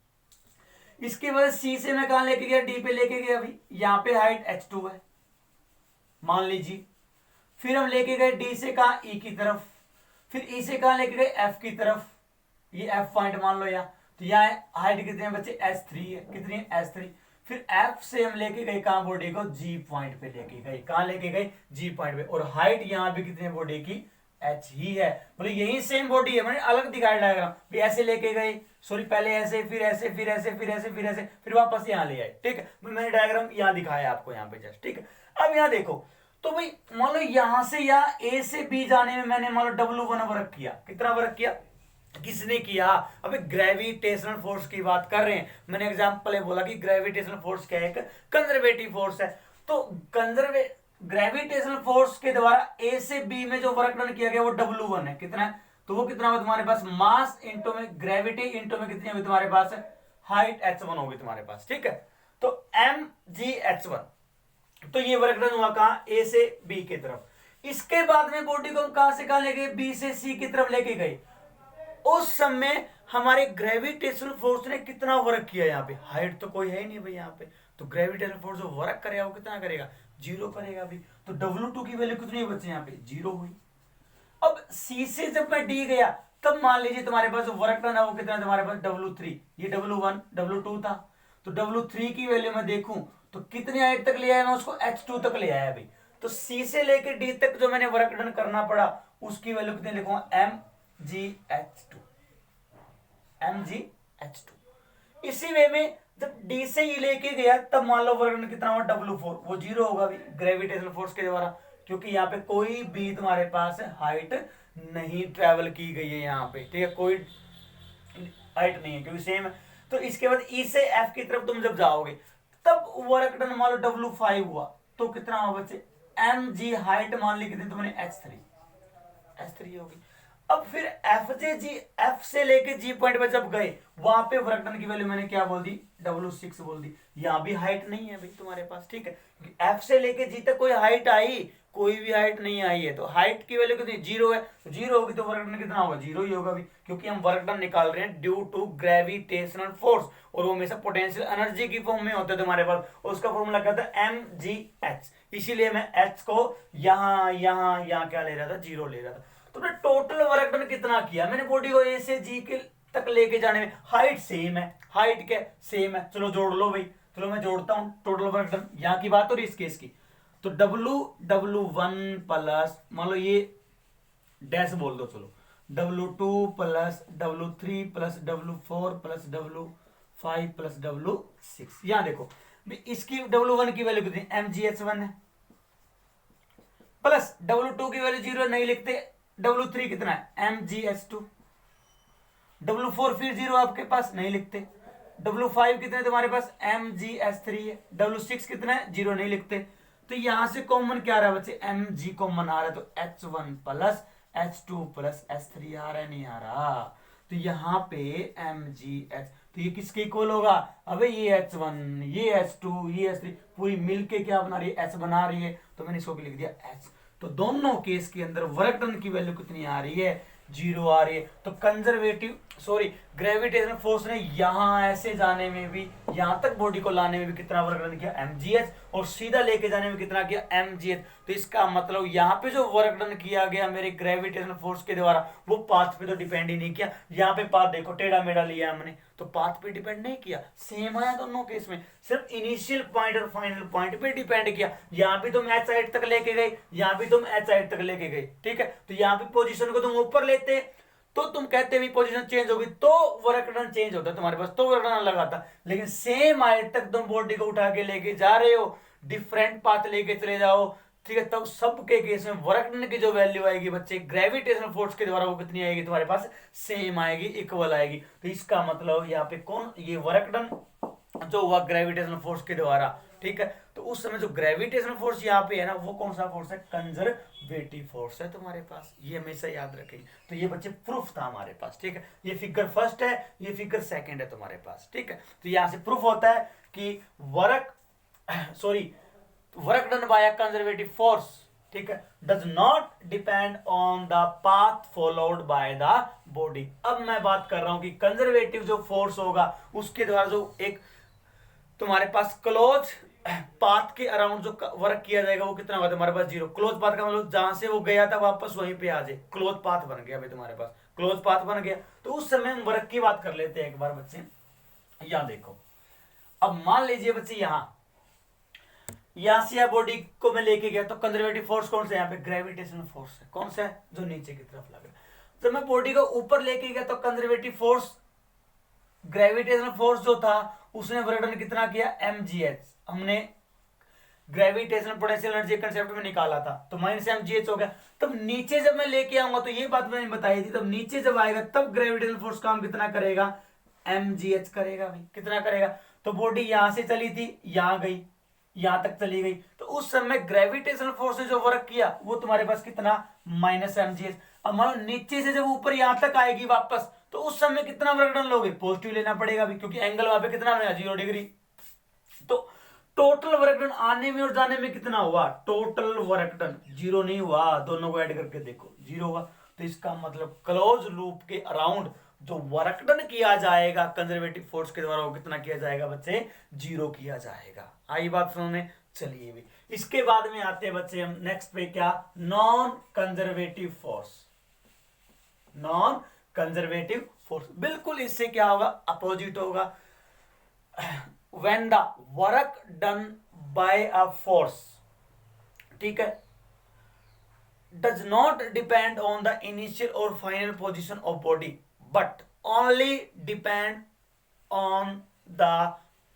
S1: इसके बाद सी से मैं कहां लेके गया, डी पे लेके गया, अभी यहां पे हाइट h2 है मान लीजिए। फिर हम लेके गए डी से कहां, ई की तरफ, फिर ई से कहां लेके गए, एफ की तरफ, ये एफ पॉइंट मान लो यहां। तो यहाँ हाइट कितनी है बच्चे, h3 है, कितनी है, h3। फिर एफ से हम लेके गए कहां, बॉडी को जी पॉइंट पे लेके गए, कहां लेके गए, जी पॉइंट पे, और हाइट यहां भी कितनी है बॉडी की, h ही है, बोले यही सेम बॉडी है, मैंने अलग दिखाया डायग्राम भी, ऐसे लेके गए, सॉरी पहले ऐसे, फिर ऐसे, फिर ऐसे, फिर ऐसे, फिर ऐसे, फिर वापस यहाँ ले आए, ठीक है। मैंने डायग्राम यहाँ दिखाया आपको यहाँ पे जस्ट, ठीक है। अब यहाँ देखो, तो भाई मान लो यहां से यहाँ ए से बी जाने में मैंने मान लो W1 वर्क किया, कितना वर्क किया, किसने किया, अबे ग्रेविटेशनल फोर्स की बात कर रहे हैं। मैंने एग्जांपल है बोला कि ग्रेविटेशनल फोर्स क्या है, एक कंजर्वेटिव फोर्स है। तो ग्रेविटेशनल फोर्स के द्वारा ए से बी में जो वर्क डन किया गया वो W1 है, कितना है, तो वो कितना होगा तुम्हारे पास, मास इंटू में ग्रेविटी इंटू में कितनी होगी तुम्हारे पास, हाइट h1 होगी तुम्हारे पास, ठीक है। तो mgh1, तो ये वर्क डन हुआ कहां, ए से बी की तरफ। इसके बाद में बॉडी को हम कहां से कहां ले गए, बी से सी की तरफ लेके गए। उस समय हमारे ग्रेविटेशनल फोर्स ने कितना वर्क किया, यहाँ पे हाइट तो कोई है ही नहीं भाई यहाँ पे, तो ग्रेविटेशनल फोर्स जो वर्क करेगा वो कितना करेगा, 0 करेगा भी। तो W2 की वैल्यू कितनी बच्चे यहाँ पे, 0 हुई। अब C से जब मैं D गया, तब मान लीजिए तुम्हारे पास जो वर्क डन है वो कितना है तुम्हारे पास, W3, ये W1 W2 था। तो W3 की वैल्यू मैं देखूं तो कितनी हाइट तक ले आया मैं उसको, h2 तक ले आया भाई। तो C से लेके D तक जो मैंने वर्क डन करना पड़ा उसकी वैल्यू कितनी लिखूंगा, mgh2, mgh2। इसी वे में जब D से E लेके गया तब मान लो वर्क डन कितना हुआ, W4, वो 0 होगा भी ग्रेविटेशनल फोर्स के द्वारा, क्योंकि यहाँ पे कोई भी तुम्हारे पास हाइट नहीं ट्रेवल की गई है यहाँ पे, ठीक है, कोई हाइट नहीं है क्योंकि सेम है। तो इसके बाद ई से एफ की तरफ तुम जब जाओगे तब वर्क डन मान लो W5 हुआ, तो कितना हुआ बच्चे, mg हाइट मान ली कितनी तुमने, h3 होगी। अब फिर एफ से लेके जी पॉइंट पे जब गए, वहां पे वर्क डन की वैल्यू मैंने क्या बोल दी, W6 बोल दी। यहां भी हाइट नहीं है भाई तुम्हारे पास, ठीक है, एफ से लेके जी तक कोई हाइट आई, कोई भी हाइट नहीं आई है, तो हाइट की वैल्यू कितनी, 0 है, तो 0 होगी तो वर्क डन कितना होगा, 0 ही होगा भी, क्योंकि हम वर्क डन निकाल रहे हैं ड्यू टू ग्रेविटेशनल फोर्स, और वो हमेशा पोटेंशियल एनर्जी की फॉर्म में होता है तुम्हारे पास, उसका फॉर्मूला क्या था, mgh, इसीलिए मैं h को यहां क्या ले रहा था, 0 ले रहा था। तुमने टोटल वर्क डन कितना किया, मैंने बॉडी को ए से जी के तक लेके जाने में, हाइट सेम है, हाइट क्या सेम है, चलो जोड़ लो भाई, चलो मैं जोड़ता हूं, टोटल वर्क डन यहां की बात हो रही है इस केस की, तो W1 प्लस, मान लो ये डैश बोल दो, चलो W2 plus W3 plus W4 plus W5 plus W6, यहां देखो इसकी W1 की वैल्यू कितनी, mgh1 है, प्लस W2 की वैल्यू 0 नहीं लिखते, W3 कितना है, mgh2, W4 फिर 0 आपके पास नहीं लिखते, W5 कितना है तुम्हारे पास, mgh3 है, W6 कितना है, 0 नहीं लिखते, तो यहां से कॉमन क्या आ रहा है बच्चे, mg कॉमन आ रहा है, तो h1 plus h2 plus h3 आ रहा है, नहीं आ रहा, तो यहां पे mgh, तो ये किसके इक्वल होगा, अबे ये h1 ये h2 ये h3 पूरी मिलके क्या बना रही है, h बना रही है, तो मैंने इसको भी लिख दिया h। तो दोनों केस के अंदर वर्क डन की वैल्यू कितनी आ रही है, 0 आ रही है, तो कंजर्वेटिव सॉरी ग्रेविटेशनल फोर्स ने यहां ऐसे जाने में भी, यहां तक बॉडी को लाने में भी कितना वर्क डन किया, mgh, और सीधा लेके जाने में कितना किया, mgh, तो इसका मतलब यहां पे जो वर्क डन किया गया मेरे ग्रेविटेशनल फोर्स के द्वारा, वो पाथ पे तो डिपेंड ही नहीं किया, यहाँ पे पाथ देखो टेढ़ा मेढ़ा लिया हमने, तो पाथ पे डिपेंड नहीं किया, सेम आया दोनों केस में, सिर्फ इनिशियल पॉइंट और फाइनल पॉइंट पे डिपेंड किया, यहां भी तुम एच साइड तक लेके गए, यहां भी तुम एच साइड तक लेके गए, ठीक है, तो यहां पे पोजीशन को तुम ऊपर लेते तो तुम कहते भी पोजीशन चेंज होगी, तो वर्क डन चेंज होता तुम्हारे पास, तो वर्क डन लगाता, लेकिन सेम हाइट तक तुम बॉडी को उठा के लेके जा रहे हो, डिफरेंट पाथ लेके चले जाओ, ठीक है, तब सबके केस में वर्क डन की जो वैल्यू आएगी बच्चे ग्रेविटेशनल फोर्स के द्वारा, वो कितनी आएगी तुम्हारे पास, सेम आएगी, इक्वल आएगी, तो इसका मतलब यहाँ पे कौन, ये वर्क डन जो हुआ ग्रेविटेशनल फोर्स के द्वारा, ठीक है, तो उस समय जो ग्रेविटेशनल फोर्स यहाँ पे है ना, वो कौन सा फोर्स है, कंजर्वेटिव फोर्स है तुम्हारे पास, ये हमेशा याद रखेंगे, तो ये बच्चे प्रूफ था हमारे पास, ठीक है, ये फिगर फर्स्ट है, ये फिगर सेकंड है तुम्हारे पास, ठीक है, तो यहां से प्रूफ होता है कि work done by a conservative force, ठीक है, does not depend on the path followed by the body. अब मैं बात कर रहा हूं कि कंजर्वेटिव जो फोर्स होगा उसके द्वारा जो एक तुम्हारे पास क्लोज पाथ के अराउंड जो वर्क किया जाएगा, वो कितना होगा तुम्हारे पास, 0, क्लोज पाथ का मतलब जहां से वो गया था वापस वहीं पे आ जाए, क्लोज पाथ बन गया भाई तुम्हारे पास, क्लोज पाथ बन गया, तो उस समय हम वर्क की बात कर लेते हैं एक बार बच्चे, यहां देखो, अब मान लीजिए बच्चे यहां से बॉडी को मैं लेके गया, तो कंजर्वेटिव फोर्स कौन सा है, यहाँ पे ग्रेविटेशनल फोर्स है, कौन सा है, जो नीचे की तरफ लग रहा है, तो मैं बॉडी को ऊपर लेके गया, तो कंजर्वेटिव फोर्स ग्रेविटेशनल फोर्स जो था उसने वर्क डन कितना किया, mgh, हमने ग्रेविटेशनल पोटेंशियल एनर्जी कंसेप्ट में निकाला था, तो माइनस mgh हो गया, तब नीचे जब मैं लेके आऊंगा, तो ये बात मैंने बताई थी, तब नीचे जब आएगा तब ग्रेविटेशनल फोर्स काम कितना करेगा, mgh करेगा भाई, कितना करेगा, तो बॉडी यहां से चली थी, यहां गई, यहां तक चली गई, तो उस समय ग्रेविटेशनल फोर्स ने जो वर्क किया वो तुम्हारे पास कितना, माइनस mgh, अब मान लो नीचे से जब ऊपर यहां तक आएगी वापस, तो उस समय कितना वर्क डन लोगे, पॉजिटिव लेना पड़ेगा भी, क्योंकि एंगल वहां पे कितना बनेगा, 0 डिग्री, तो टोटल वर्क डन आने में और जाने में कितना हुआ, टोटल वर्क डन 0 नहीं हुआ, दोनों को ऐड करके देखो 0 हुआ, तो इसका मतलब क्लोज लूप के अराउंड जो वर्क डन किया जाएगा कंजर्वेटिव फोर्स के द्वारा, वो कितना किया जाएगा बच्चे, 0 किया जाएगा। आई बात समझ में, चलिए भी इसके बाद में आते हैं बच्चे हम नेक्स्ट पे, क्या, non conservative force, non conservative force, बिल्कुल इससे क्या होगा, अपोजिट होगा, when the work done by a force, ठीक है, does not depend on the initial or final position of body but only depend on the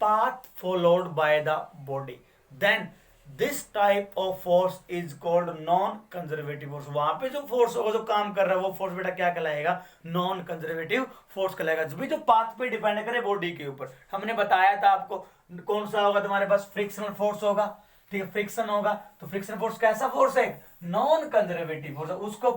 S1: path followed by the body, then this type of force is called non conservative force। वहां पे जो force होगा, जो काम कर रहा है, वो फोर्स बेटा क्या कहलाएगा, नॉन कंजर्वेटिव फोर्स कहलाएगा, जो पाथ पे डिपेंड करे बॉडी के ऊपर। हमने बताया था आपको कौन सा होगा तुम्हारे पास, फ्रिक्शनल फोर्स होगा, ठीक है, फ्रिक्शन होगा, तो फ्रिक्शन फोर्स कैसा फोर्स है, नॉन कंजर्वेटिव फोर्स, उसको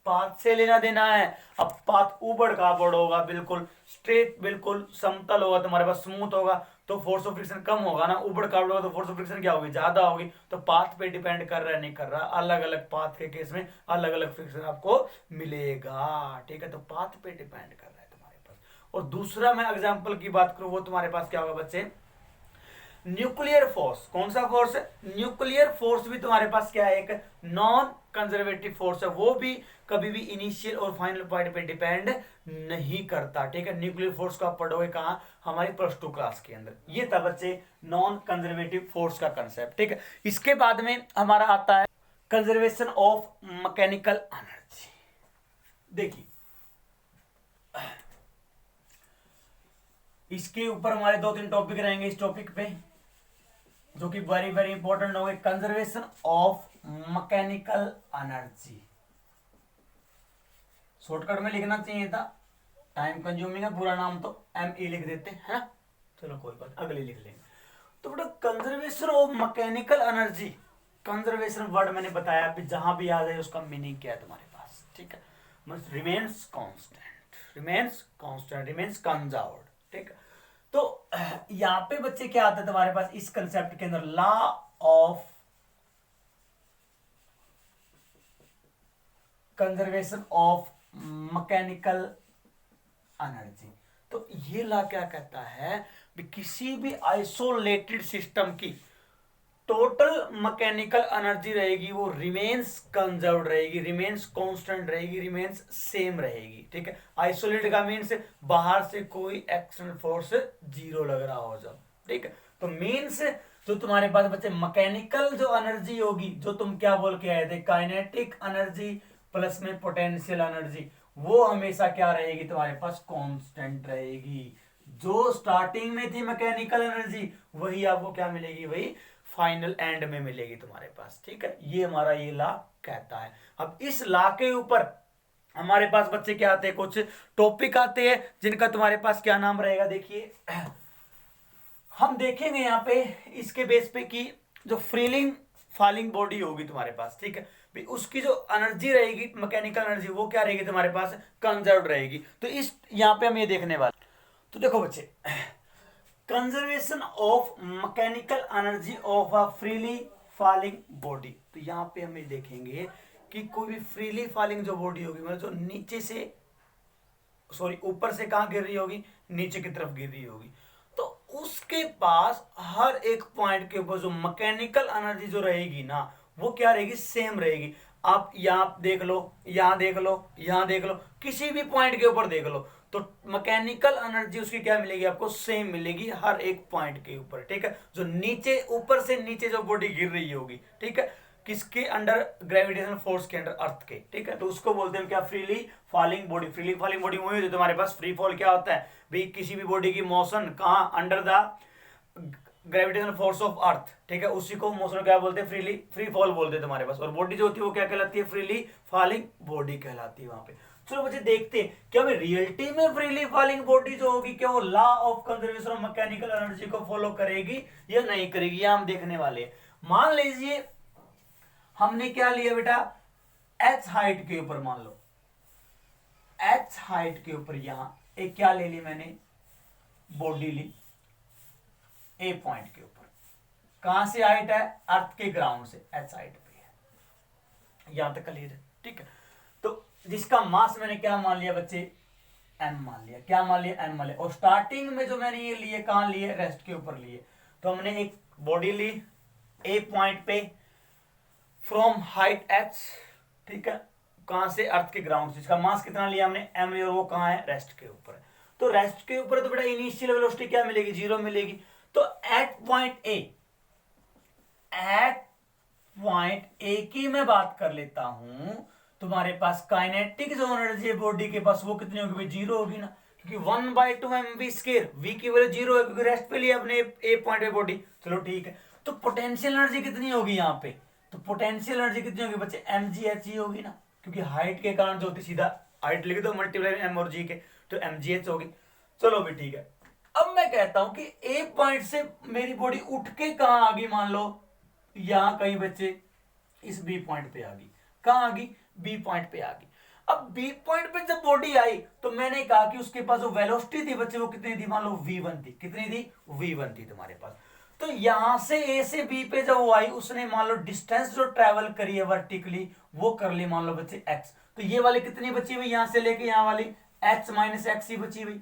S1: पाथ से लेना देना है। अब पाथ ऊबड़ खाबड़ होगा, बिल्कुल स्ट्रेट, बिल्कुल समतल होगा, तुम्हारे पास स्मूथ होगा, तो फोर्स ऑफ फ्रिक्शन कम होगा ना। ऊबड़ खाबड़ होगा तो फोर्स ऑफ फ्रिक्शन क्या होगी, ज्यादा होगी। तो पाथ पे डिपेंड कर रहा है नहीं कर रहा, अलग अलग पाथ के केस में अलग अलग फ्रिक्शन आपको मिलेगा, ठीक है। तो पाथ पे डिपेंड कर रहा है तुम्हारे पास। और दूसरा मैं एग्जाम्पल की बात करूं, वो तुम्हारे पास क्या होगा बच्चे, न्यूक्लियर फोर्स। कौन सा फोर्स है, न्यूक्लियर फोर्स भी तुम्हारे पास क्या है, एक नॉन कंजर्वेटिव फोर्स है। वो भी कभी भी इनिशियल और फाइनल पॉइंट पे डिपेंड नहीं करता, ठीक है। न्यूक्लियर फोर्स को आप पढ़ोगे कहाँ, हमारी +2 क्लास के अंदर। ये था बच्चे नॉन कंजर्वेटिव फोर्स का कंसेप्ट, ठीक है। इसके बाद में हमारा आता है कंजर्वेशन ऑफ मैकेनिकल एनर्जी। देखिए इसके ऊपर हमारे 2-3 टॉपिक रहेंगे इस टॉपिक पे, जो कि वेरी वेरी इंपॉर्टेंट हो गए। Conservation of mechanical energy, shortcut में लिखना चाहिए था, टाइम कंज्यूमिंग है, पूरा नाम तो ME लिख देते हैं ना, चलो कोई बात, अगले लिख लेंगे। तो बेटा conservation of mechanical energy, conservation word मैंने बताया अभी, जहां भी आ जाए उसका मीनिंग क्या है तुम्हारे पास, ठीक है। मतलब remains constant, remains constant, remains conserved, ठीक है। तो यहां पे बच्चे क्या आता है तुम्हारे पास इस कंसेप्ट के अंदर, law of conservation of mechanical energy. तो ये लॉ क्या कहता है कि किसी भी आइसोलेटेड सिस्टम की टोटल मैकेनिकल एनर्जी रहेगी वो रिमेन्स कंजर्व्ड रहेगी, रिमेन्स कांस्टेंट रहेगी, रिमेन्स सेम रहेगी, ठीक है। आइसोलेटेड का मीन्स बाहर से कोई एक्सटर्नल फोर्स जीरो लग रहा हो जब, ठीक है। तो मीन्स जो तुम्हारे पास बच्चे मैकेनिकल जो एनर्जी होगी, जो तुम क्या बोल के आए थे, काइनेटिक एनर्जी प्लस में पोटेंशियल एनर्जी, वो हमेशा क्या रहेगी तुम्हारे पास, कांस्टेंट रहेगी। जो स्टार्टिंग में थी मैकेनिकल एनर्जी वही आपको क्या मिलेगी, वही फाइनल एंड में मिलेगी तुम्हारे पास, ठीक है। ये हमारा ये लॉ कहता है। अब इस लॉ के ऊपर हमारे पास बच्चे क्या आते हैं, कुछ टॉपिक आते हैं जिनका तुम्हारे पास क्या नाम रहेगा, देखिए हम देखेंगे यहां पे इसके बेस पे कि जो फ्रीलिंग फॉलिंग बॉडी होगी तुम्हारे पास, ठीक है, भी उसकी जो एनर्जी रहेगी मैकेनिकल एनर्जी, वो क्या रहेगी तुम्हारे पास, कंजर्व रहेगी। तो इस यहां पे हम ये देखने वाले। तो देखो बच्चे, conservation of mechanical energy of a freely falling body. तो यहां पे हम ये देखेंगे कि कोई भी फ्रीली फॉलिंग जो बॉडी होगी, मतलब जो नीचे से सॉरी ऊपर से कहां गिर रही होगी, नीचे की तरफ गिर रही होगी, तो उसके पास हर एक पॉइंट के ऊपर जो मैकेनिकल एनर्जी जो रहेगी ना, वो क्या रहेगी, सेम रहेगी। आप यहां देख लो, यहां देख लो, यहां देख लो, किसी भी पॉइंट के ऊपर देख लो, तो मैकेनिकल एनर्जी उसकी क्या मिलेगी आपको, सेम मिलेगी हर एक पॉइंट के ऊपर, ठीक है। जो नीचे ऊपर से नीचे जो बॉडी गिर रही होगी, ठीक है, किसके अंडर, ग्रेविटेशनल फोर्स के अंडर, अर्थ के, ठीक है। तो उसको बोलते हैं क्या, freely falling body. Freely falling body वही होती है तुम्हारे पास। फ्री फॉल क्या होता है भी, किसी भी बॉडी की मोशन कहाँ, under the gravitational force of earth, ठीक है, उसी को मोशन क्या बोलते हैं, फ्रीली फ्री फॉल बोलते हैं तुम्हारे पास। और बॉडी जो होती है वो क्या कहलाती है, फ्रीली फॉलिंग बॉडी कहलाती है वहां पे। चलो बच्चे देखते हैं क्या हमें रियलिटी में फ्रीली फॉलिंग बॉडी जो होगी क्या वो law of conservation of mechanical energy को फॉलो करेगी या नहीं करेगी, ये हम देखने वाले हैं। मान लीजिए हमने क्या लिया बेटा, h हाइट के ऊपर, मान लो h हाइट के ऊपर यहां एक क्या ले ली मैंने, बॉडी ली A पॉइंट के ऊपर। कहां से हाइट है, अर्थ के ग्राउंड से h हाइट पे है, यहां तक क्लियर है, ठीक है। तो जिसका मास मैंने क्या मान लिया बच्चे, m मान लिया, क्या मान लिया, m मान लिया। और स्टार्टिंग में जो मैंने ये लिए कहां लिए, रेस्ट के ऊपर लिए। तो हमने एक बॉडी ली A पॉइंट पे फ्रॉम हाइट h, ठीक है, कहां से, अर्थ के ग्राउंड से। इसका मास कितना लिया हमने, m लिया, और वो कहां है, रेस्ट के ऊपर। तो रेस्ट के ऊपर तो बेटा इनिशियल वेलोसिटी क्या मिलेगी, 0 मिलेगी। तो एट पॉइंट ए की मैं बात कर लेता हूं, तुम्हारे पास काइनेटिक जो एनर्जी है बॉडी के पास वो कितनी होगी, 0 होगी ना, क्योंकि 1/2 mv², v की वैल्यू 0 है क्योंकि रेस्ट पे लिया अपने ए पॉइंट पे बॉडी। चलो ठीक है, तो पोटेंशियल एनर्जी कितनी होगी यहाँ पे, तो पोटेंशियल एनर्जी कितनी होगी बच्चे, mgh होगी ना, क्योंकि हाइट के कारण जो होती, सीधा हाइट लिख दो मल्टीप्लाई m और g के, तो mgh होगी। चलो भी ठीक है। अब मैं कहता हूं कि ए पॉइंट से मेरी बॉडी उठ के कहां आ गई, मान लो यहां कहीं बच्चे इस बी पॉइंट पे आ गई, कहां आ गई, बी पॉइंट पे आ गई। अब बी पॉइंट पे जब बॉडी आई तो मैंने कहा कि उसके पास जो वेलोसिटी थी बच्चे वो कितनी थी, मान लो v1 थी, कितनी थी, v1 थी तुम्हारे पास। तो यहां से ए से बी पे जब वो आई उसने मान लो डिस्टेंस जो ट्रेवल करी है वर्टिकली वो कर ली मान लो बच्चे x। तो ये वाली कितनी बची हुई यहां से लेके यहां वाली h माइनस एक्स ही बची हुई,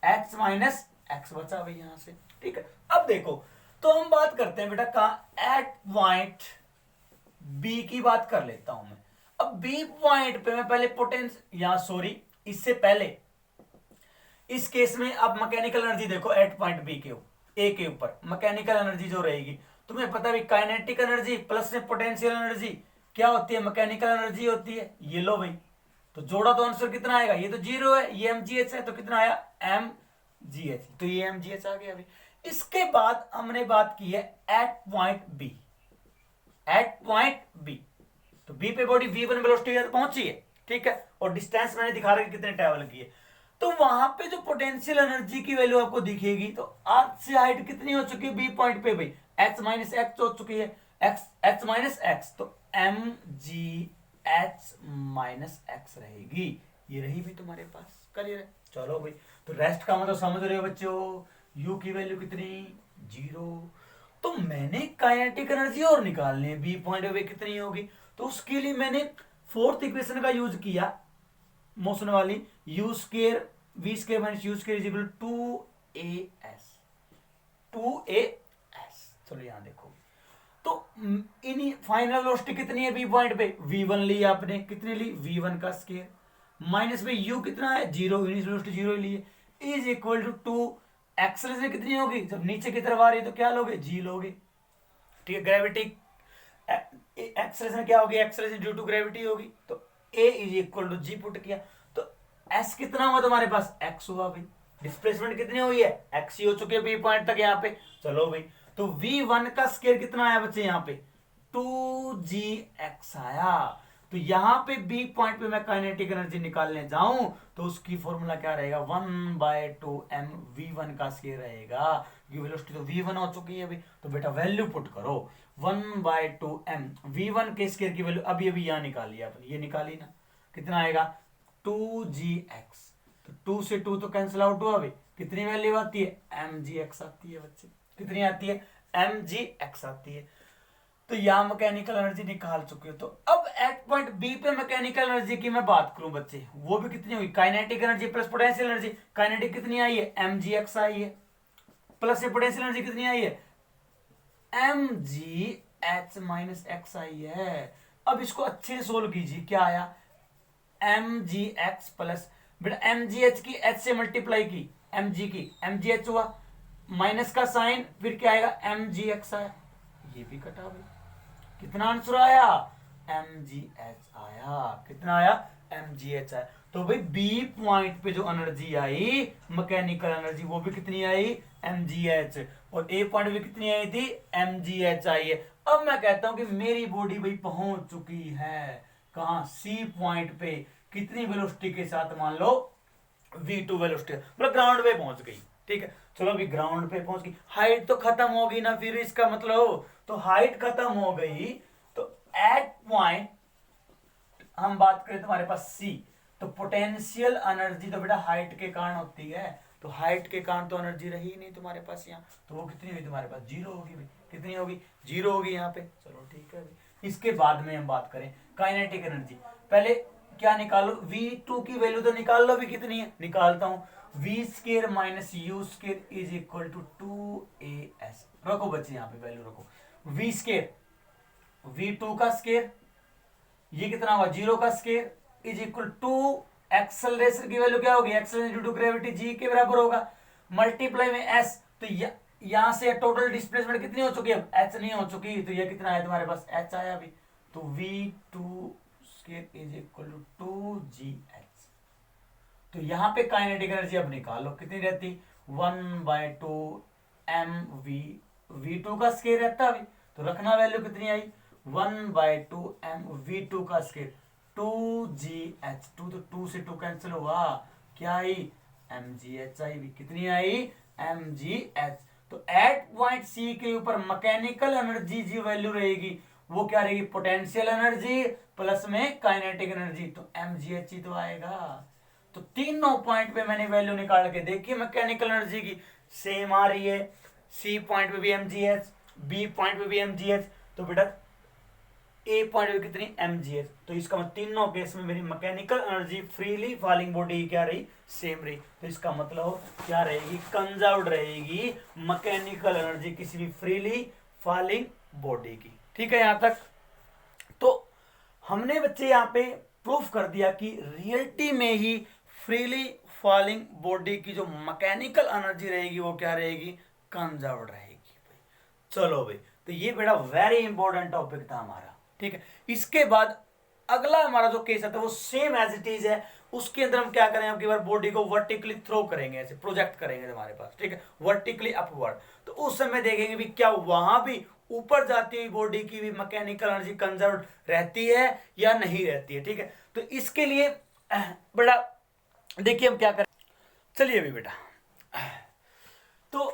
S1: h माइनस एक्स बचा हुई यहां से। ठीक है, अब देखो तो हम बात करते हैं बेटा कहां, एट पॉइंट बी की बात कर लेता हूं मैं। अब बी पॉइंट पे मैं पहले पोटेंस या सॉरी इससे पहले इस केस में अब मैकेनिकल एनर्जी देखो एट पॉइंट बी के ए के ऊपर मैकेनिकल एनर्जी जो रहेगी तुम्हें पता है काइनेटिक एनर्जी प्लस में पोटेंशियल एनर्जी क्या होती है, मैकेनिकल एनर्जी होती है। ये लो भाई, तो जोड़ा तो आंसर कितना आएगा, ये तो 0 है, ये mgh है, तो कितना आया mgh, तो ये mgh आ गया अभी। इसके बाद हमने बात की है at point B, at point B तो बी पे बॉडी v1 वेलोसिटी तक पहुंची है, ठीक है, और डिस्टेंस मैंने दिखा रहा है कितने ट्रेवल किए। तो वहां पे जो पोटेंशियल एनर्जी की वैल्यू आपको दिखेगी तो अर्थ से हाइट कितनी हो चुकी है बी पॉइंट पे भाई, h माइनस एक्स हो चुकी है, h माइनस एक्स, तो mgh माइनस एक्स रहेगी, ये रही भी तुम्हारे पास, क्लियर है। चलो भाई, तो रेस्ट का मतलब समझ रहे हो बच्चों, u की वैल्यू कितनी 0। तो मैंने काइनेटिक एनर्जी और निकालनी है बी पॉइंट पे कितनी होगी, तो उसके लिए मैंने फोर्थ इक्वेशन का यूज किया मोशन वाली, U square V square minus U square is equal to A S, two A S. चलो यहां देखो तो इन फाइनल वेलोसिटी कितनी है बी पॉइंट पे, v1 ली आपने, कितनी ली v1 का स्केयर, माइनस में u कितना है 0, वेलोसिटी 0 ली है, इज इक्वल टू एक्सेलरेशन कितनी होगी, जब नीचे की तरफ आ रही है तो क्या लोगे, g लोगे, ठीक है। ग्रेविटी एक्सेलरेशन क्या होगी, एक्सेलरेशन ड्यू टू ग्रेविटी होगी, तो a is equal to g put किया, तो s कितना हुआ तुम्हारे पास, x हुआ भाई। डिस्प्लेसमेंट कितनी हुई है, x ही हो चुकी है बी पॉइंट तक यहाँ पे। चलो भाई, तो v1 का स्केयर कितना आया बच्चे यहाँ पे 2gx आया। तो यहां पे बी पॉइंट पे मैं काइनेटिक एनर्जी निकालने जाऊं तो उसकी फॉर्मूला क्या रहेगा, 1/2m v1 का स्केयर रहेगा, क्योंकि वेलोसिटी तो v1 हो चुकी है अभी। तो बेटा वैल्यू पुट करो 1/2m v1 के स्केयर की वैल्यू अभी अभी यहां निकाली आपने, ये निकाली ना, कितना आएगा 2gx, तो 2 से 2 तो कैंसिल आउट हुआ भाई, कितनी वैल्यू आती है mgx आती है बच्चे, कितनी आती है mgx आती है। तो यहां मैकेनिकल एनर्जी निकाल चुके हो। तो अब एट पॉइंट बी पे मैकेनिकल एनर्जी की मैं बात करूं बच्चे, वो भी कितनी हुई, kinetic energy plus potential energy, kinetic कितनी आई है mgx आई है, प्लस से पोटेंशियल एनर्जी कितनी आई है mgh माइनस एक्स आई है। अब इसको अच्छे से सोल्व कीजिए, क्या आया mgx प्लस, बेटा mgh की h से मल्टीप्लाई की, mg की mgh हुआ, माइनस का साइन, फिर क्या आएगा mgx आया, ये भी कटा भाई, कितना आंसर आया mgh आया, कितना आया mgh आया। तो भाई बी पॉइंट पे जो एनर्जी आई मैकेनिकल एनर्जी वो भी कितनी आई mgh, और ए पॉइंट पे कितनी आई थी mgh आई है। अब मैं कहता हूं कि मेरी बॉडी भाई पहुंच चुकी है कहां, सी पॉइंट पे, कितनी वेलोसिटी के साथ, मान लो v2 वेलोसिटी, मतलब ग्राउंड पे पहुंच गई, ठीक है। चलो अभी ग्राउंड पे पहुंच गई, हाइट तो खत्म होगी ना फिर इसका मतलब, तो हाइट खत्म हो गई, तो एट पॉइंट हम बात करें तुम्हारे पास सी, तो पोटेंशियल एनर्जी तो बेटा हाइट के कारण होती है, तो हाइट के कारण तो एनर्जी रही नहीं तुम्हारे पास यहाँ, तो वो कितनी हुई तुम्हारे पास 0 होगी भाई, कितनी होगी 0 होगी यहाँ पे। चलो ठीक है भाई, इसके बाद में हम बात करें काइनेटिक एनर्जी, पहले क्या निकालो v2 की वैल्यू तो निकाल लो भी, कितनी है निकालता हूं, v square minus U square is equal to 2as, रखो बच्चे यहाँ पे वैल्यू रखो, v स्केयर v2 का स्केयर, ये कितना हुआ 0 का square is equal to acceleration की वैल्यू क्या होगी, acceleration due to gravity g के बराबर होगा, मल्टीप्लाई में s, तो यहां से टोटल डिस्प्लेसमेंट कितनी हो चुकी है, h नहीं हो चुकी, तो ये कितना है तुम्हारे पास h आया अभी, तो v2 square is equal to 2gh। तो यहां पे काइनेटिक एनर्जी अब निकालो, कितनी रहती 1/2m v2 का स्केयर रहता अभी, तो रखना वैल्यू कितनी आई 1/2m v2 का स्केयर 2gh, 2 तो 2 से 2 कैंसिल हुआ, क्या आई mgh आई भी, कितनी आई mgh। तो एट पॉइंट सी के ऊपर मैकेनिकल एनर्जी जी वैल्यू रहेगी वो क्या रहेगी, पोटेंशियल एनर्जी प्लस में काइनेटिक एनर्जी, तो mgh ही तो आएगा। तो तीनों पॉइंट पे मैंने वैल्यू निकाल के देखी मैकेनिकल एनर्जी की, सेम आ रही है। सी पॉइंट पे भी mgh, बी पॉइंट पे भी mgh, तो बेटा ए पॉइंट पे कितनी mgh, तो इसका मतलब तीनों केस में मेरी mechanical energy freely falling body क्या रही, सेम रही। तो इसका मतलब क्या रहेगी, कंजर्व्ड रहेगी मैकेनिकल एनर्जी किसी भी फ्रीली फॉलिंग बॉडी की। ठीक है यहां तक। तो हमने बच्चे यहाँ पे प्रूफ कर दिया कि रियलिटी में ही फ्रीली फॉलिंग बॉडी की जो मैकेनिकल एनर्जी रहेगी वो क्या रहेगी, कंजर्व्ड रहेगी। चलो भाई, तो ये बेटा वेरी इंपॉर्टेंट टॉपिक था हमारा। ठीक है, इसके बाद अगला हमारा जो केस आता है वो सेम एज इट इज है। उसके अंदर हम क्या करें, अब की बार बॉडी को वर्टिकली थ्रो करेंगे, ऐसे प्रोजेक्ट करेंगे हमारे पास। ठीक है, वर्टिकली अपवर्ड। तो उस समय देखेंगे भी क्या वहां भी ऊपर जाती हुई बॉडी की भी मैकेनिकल एनर्जी कंजर्व रहती है या नहीं रहती है। ठीक है, तो इसके लिए बेटा देखिए हम क्या करें। चलिए अभी बेटा, तो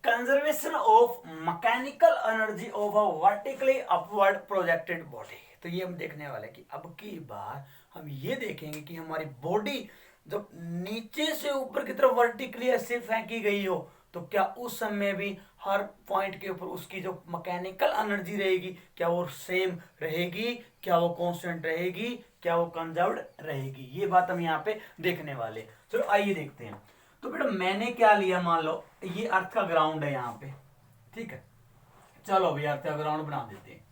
S1: conservation of mechanical energy of a vertically upward projected body, तो ये हम देखने वाले कि अब की बार हम ये देखेंगे कि हमारी बॉडी जब नीचे से ऊपर की तरफ वर्टिकली ऐसे फेंकी गई हो तो क्या उस समय भी हर पॉइंट के ऊपर उसकी जो मैकेनिकल एनर्जी रहेगी क्या वो सेम रहेगी, क्या वो कांस्टेंट रहेगी, क्या वो कंजर्व्ड रहेगी, ये बात हम यहाँ पे देखने वाले। चलो आइए देखते हैं। तो बेटा मैंने क्या लिया, मान लो ये अर्थ का ग्राउंड है यहाँ पे। ठीक है, चलो भैया अर्थ का ग्राउंड बना देते हैं।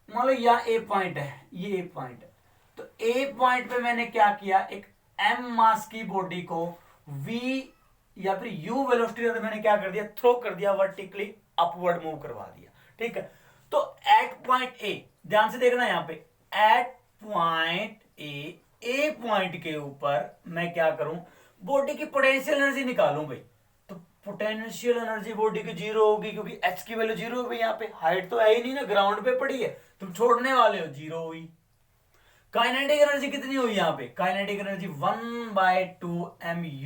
S1: मान लो यहाँ ए पॉइंट है, ये ए पॉइंट है। तो ए पॉइंट पे मैंने क्या किया, एक एम मास की बॉडी को वी या फिर यू वेलोसिटी मैंने क्या कर दिया, थ्रो कर दिया, वर्टिकली अपवर्ड मूव करवा दिया। ठीक है, तो एट पॉइंट ए, ध्यान से देखना यहां पे, एट पॉइंट ए पॉइंट के ऊपर मैं क्या करूं, बॉडी की पोटेंशियल एनर्जी निकालूं भाई। तो पोटेंशियल एनर्जी बॉडी की जीरो होगी क्योंकि एच की वैल्यू जीरो होगी, यहाँ पे हाइट तो है ही नहीं ना, ग्राउंड पे पड़ी है, तुम छोड़ने वाले हो, जीरो हुई। काइनेटिक एनर्जी कितनी हुई यहाँ पे, काइनेटिक एनर्जी 1/2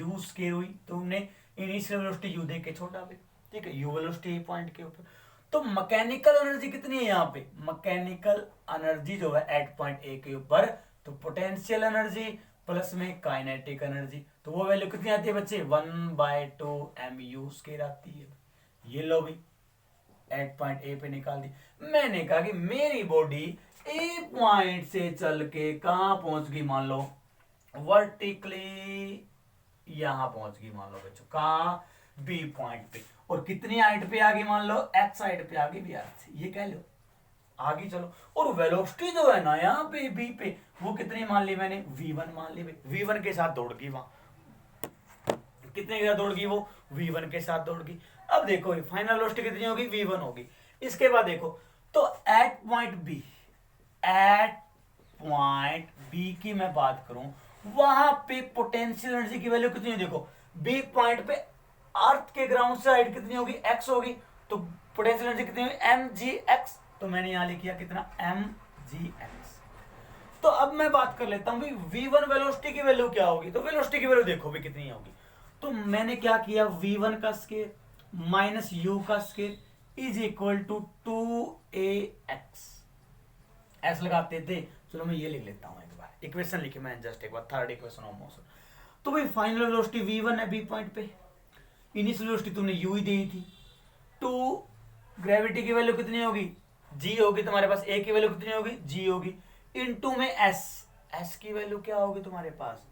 S1: mu स्क्वायर हुई। तुमने इनिशियल वेलोसिटी यू देख के छोटा भी। ठीक है, यू वेलोसिटी पॉइंट के ऊपर। तो मैकेनिकल एनर्जी कितनी है यहाँ पे, मैकेनिकल एनर्जी जो है एट पॉइंट ए के ऊपर, तो पोटेंशियल एनर्जी प्लस में काइनेटिक एनर्जी, तो वो वैल्यू कितनी आती है बच्चे, 1/2 mu स्क्वायर आती है। ये लो भाई एट पॉइंट ए पे निकाल दी। मैंने कहा कि मेरी बॉडी ए पॉइंट से चल के कहां पहुंच गई, मान लो वर्टिकली यहां पहुंच गई, मान लो बच्चों कहां, बी पॉइंट पे, और कितनी हाइट पे आ गई, मान लो एक्स हाइट पे आ गई, ये कह लो आगे चलो। और वेलोसिटी जो है ना यहाँ पे बी पे, वो कितनी मान ली मैंने, v1 मान ली। v1 के साथ दौड़ गई, वहां कितने के साथ दौड़ गई वो, v1 के साथ दौड़ गई। अब देखो फाइनल वेलोसिटी कितनी होगी, v1 होगी। इसके बाद देखो, तो एट पॉइंट बी की मैं बात करूं, वहां पे पोटेंशियल एनर्जी की वैल्यू कितनी है, देखो बी पॉइंट पे अर्थ के ग्राउंड से हाइट कितनी होगी, एक्स होगी, तो पोटेंशियल एनर्जी कितनी होगी, mgx। तो मैंने यहां लिख दिया कितना, mgx। तो अब मैं बात कर लेता हूं भाई v1 वेलोसिटी की वैल्यू क्या होगी, तो वेलोसिटी की वैल्यू देखो भी कितनी होगी। तो मैंने क्या किया, v1 का स्केयर माइनस u का square is equal to 2ax, ऐसा लगाते थे। चलो मैं ये लिख लेता हूं, एक बार इक्वेशन लिखी मैंने जस्ट एक बार, थर्ड इक्वेशन ऑफ मोशन। तो भाई फाइनल वेलोसिटी v1 है बी पॉइंट पे, इनिशियल वेलोसिटी तुमने u ही दी थी, 2 ग्रेविटी की वैल्यू कितनी होगी, g होगी तुम्हारे पास, a की वैल्यू कितनी होगी, g होगी, इनटू में s की वैल्यू क्या होगी तुम्हारे पास,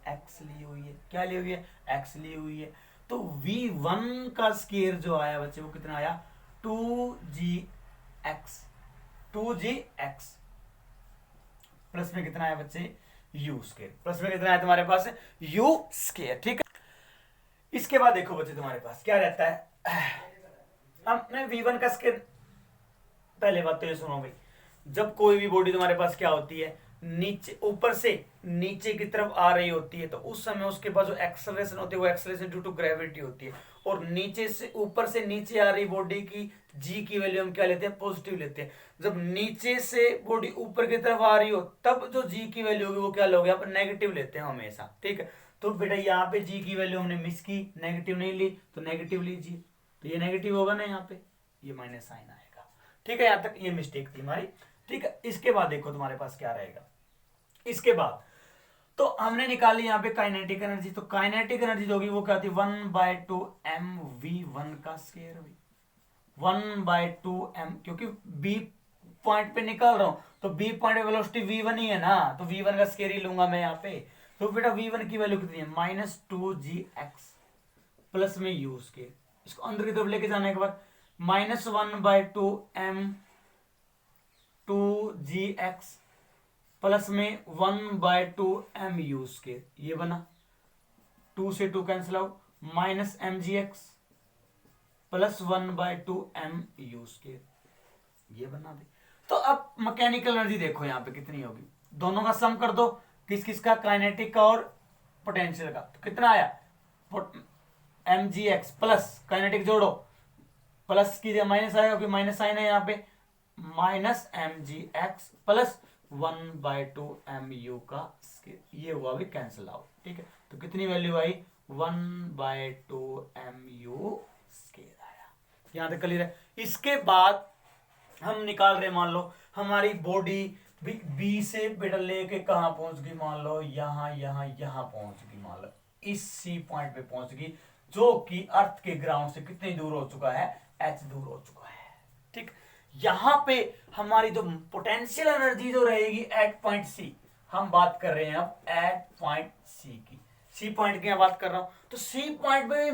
S1: x ली हुई है, क्या ली हुई है, x ली हुई है। तो v1 का स्केयर जो आया बच्चे वो कितना आया, 2gx प्लस में कितना आया बच्चे, u स्केयर, प्लस में कितना आया तुम्हारे पास, u स्केयर। ठीक है, इसके बाद देखो बच्चे तुम्हारे पास क्या रहता है, हमने v1 का स्केयर, पहले बात तो ये सुनो भाई, जब कोई भी बॉडी तुम्हारे पास क्या होती है, नीचे ऊपर से नीचे की तरफ आ रही होती है, तो उस समय उसके पास जो एक्सेलरेशन होती है वो एक्सेलरेशन ड्यू टू ग्रेविटी होती है, और नीचे से ऊपर से नीचे आ रही बॉडी की जी की वैल्यू हम क्या लेते हैं, पॉजिटिव लेते हैं। जब नीचे से बॉडी ऊपर की तरफ आ रही हो तब जो जी की वैल्यू होगी वो क्या लोगे, आप नेगेटिव लेते हैं हमेशा। ठीक है, तो बेटा यहाँ पे जी की वैल्यू हमने मिस की, नेगेटिव नहीं ली तो नेगेटिव लीजिए, तो ये नेगेटिव होगा ना, यहाँ पे ये माइनस साइन आएगा। ठीक है, यहाँ तक ये मिस्टेक थी हमारी। ठीक है, इसके बाद देखो तुम्हारे पास क्या रहेगा। इसके बाद तो हमने निकाली यहाँ पे काइनेटिक एनर्जी, तो काइनेटिक एनर्जी जो होगी वो क्या होती है 1/2 mv1 का स्क्वायर हुई 1/2 m, क्योंकि बी पॉइंट पे निकल रहा हूं तो बी पॉइंट पे वेलोसिटी v1 ही है ना, तो v1 का स्क्वायर ही लूंगा मैं यहाँ पे। तो बेटा v1 की वैल्यू कितनी है -2gx प्लस में u स्क्वायर, इसको अंदर की तरफ लेके जाने के बाद -1/2m 2gx प्लस में 1/2m u स्क्वायर, ये बना 2 से 2 cancel out -mgx plus 1/2m u square, ये बना दे। तो अब मैकेनिकल एनर्जी देखो यहाँ पे कितनी होगी, दोनों का सम कर दो, किस किस का, काइनेटिक का और पोटेंशियल का। तो कितना आया mgx प्लस काइनेटिक जोड़ो प्लस की माइनस आएगा क्योंकि माइनस साइन है यहाँ पे, -mgx प्लस 1/2mu का स्क्वायर, ये हुआ भी कैंसिल आउट। ठीक है, तो कितनी वैल्यू आई 1/2mu स्क्वायर आया। यहां तक क्लियर है। इसके बाद हम निकाल रहे, मान लो हमारी बॉडी बी से बेटा लेके कहां पहुंच गई, मान लो यहां पहुंच गई, मान लो इस सी पॉइंट पे पहुंच गई, जो कि अर्थ के ग्राउंड से कितनी दूर हो चुका है, h दूर हो चुका है। ठीक, यहां पे हमारी जो पोटेंशियल एनर्जी जो रहेगी एट पॉइंट सी, हम बात कर रहे हैं अब एट पॉइंट सी की, सी पॉइंट की मैं बात कर रहा हूं, तो सी पॉइंट पे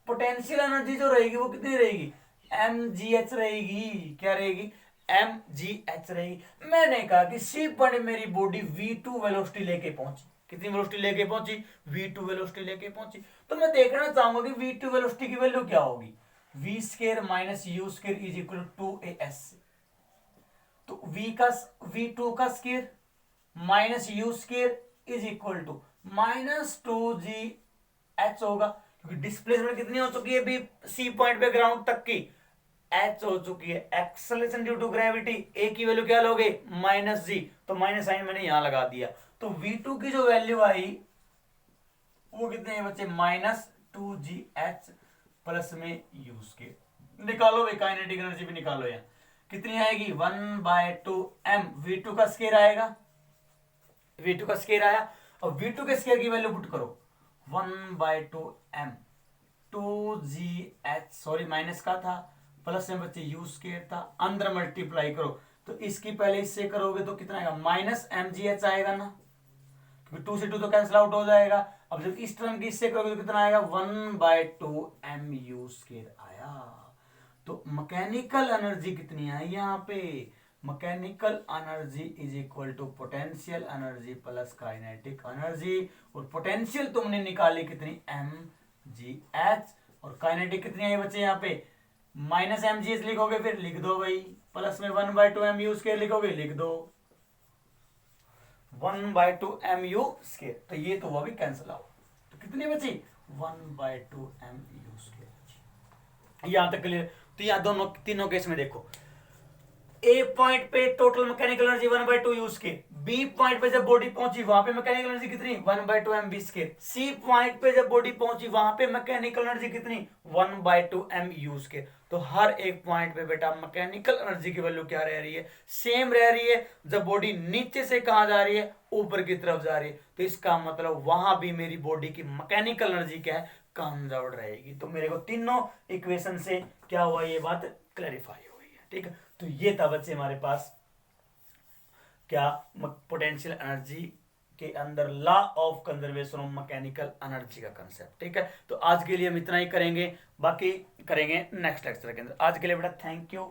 S1: पोटेंशियल एनर्जी जो रहेगी वो कितनी रहेगी mgh रहेगी, क्या रहेगी mgh रहेगी। मैंने कहा कि सी पॉइंट मेरी बॉडी v2 वेलोसिटी लेके पहुंची, कितनी वेलोसिटी लेके पहुंची v2 वेलोसिटी लेके पहुंची, तो मैं देखना चाहूंगा कि v2 वेलोसिटी की वैल्यू क्या होगी, v square minus u square is equal to 2as, तो v2 का square minus u square is equal to -2gh होगा, क्योंकि डिस्प्लेसमेंट कितनी हो चुकी है बी सी पॉइंट पे ग्राउंड तक की, h हो चुकी है, acceleration due to gravity a की वैल्यू क्या लोगे -g, तो माइनस साइन मैंने यहां लगा दिया, तो v2 की जो वैल्यू आई वो कितने हैं बच्चे -2gh प्लस में u स्क्वायर, निकालो भाई काइनेटिक एनर्जी भी निकालो, यहाँ कितनी आएगी 1/2m, v2 का स्क्वायर आएगा, v2 का स्क्वायर आया और v2 के स्क्वायर की वैल्यू पुट करो 1/2m 2gh, सॉरी माइनस का था, प्लस में बच्चे u स्क्वायर था, अंदर मल्टीप्लाई करो, तो इसकी पहले इससे करोगे तो कितना आएगा -mgh आएगा ना, क्योंकि 2 से 2 तो कैंसिल आउट हो जाएगा। अब जब इस टर्म की इससे करोगे तो कितना आएगा 1/2mu स्क्वायर आया। तो मैकेनिकल एनर्जी कितनी आई यहाँ पे, mechanical energy is equal to potential energy plus kinetic energy, और पोटेंशियल तुमने निकाली कितनी mgh, और काइनेटिक कितनी आई बच्चे यहाँ पे -mgh लिखोगे, फिर लिख दो भाई, प्लस में 1/2mu स्क्वायर लिखोगे, लिख दो 1/2mu स्क्वायर, तो ये तो वो भी कैंसिल आउट, तो कितनी बची 1/2mu स्क्वायर। यहां तक क्लियर। तो यहां दोनों तीनों केस में देखो, ए पॉइंट पे total mechanical energy 1/2u square, B point पे जब बॉडी पहुंची वहां पे मैकेनिकल एनर्जी कितनी 1/2mv स्क्वायर, सी पॉइंट पे जब बॉडी पहुंची वहां पे मैकेनिकल एनर्जी कितनी 1/2mu स्क्वायर। तो हर एक पॉइंट पे बेटा मैकेनिकल एनर्जी की वैल्यू क्या रह रही है, सेम रह रही है। जब बॉडी नीचे से कहां जा रही है, ऊपर की तरफ जा रही है, तो इसका मतलब वहां भी मेरी बॉडी की मैकेनिकल एनर्जी क्या है, कंजर्व रहेगी। तो मेरे को तीनों इक्वेशन से क्या हुआ, ये बात क्लैरिफाई हुई है। ठीक है, तो ये था बच्चे हमारे पास क्या पोटेंशियल एनर्जी के अंदर law of conservation of mechanical energy का कंसेप्ट। ठीक है, तो आज के लिए हम इतना ही करेंगे, बाकी करेंगे नेक्स्ट लेक्चर के अंदर। आज के लिए बेटा थैंक यू।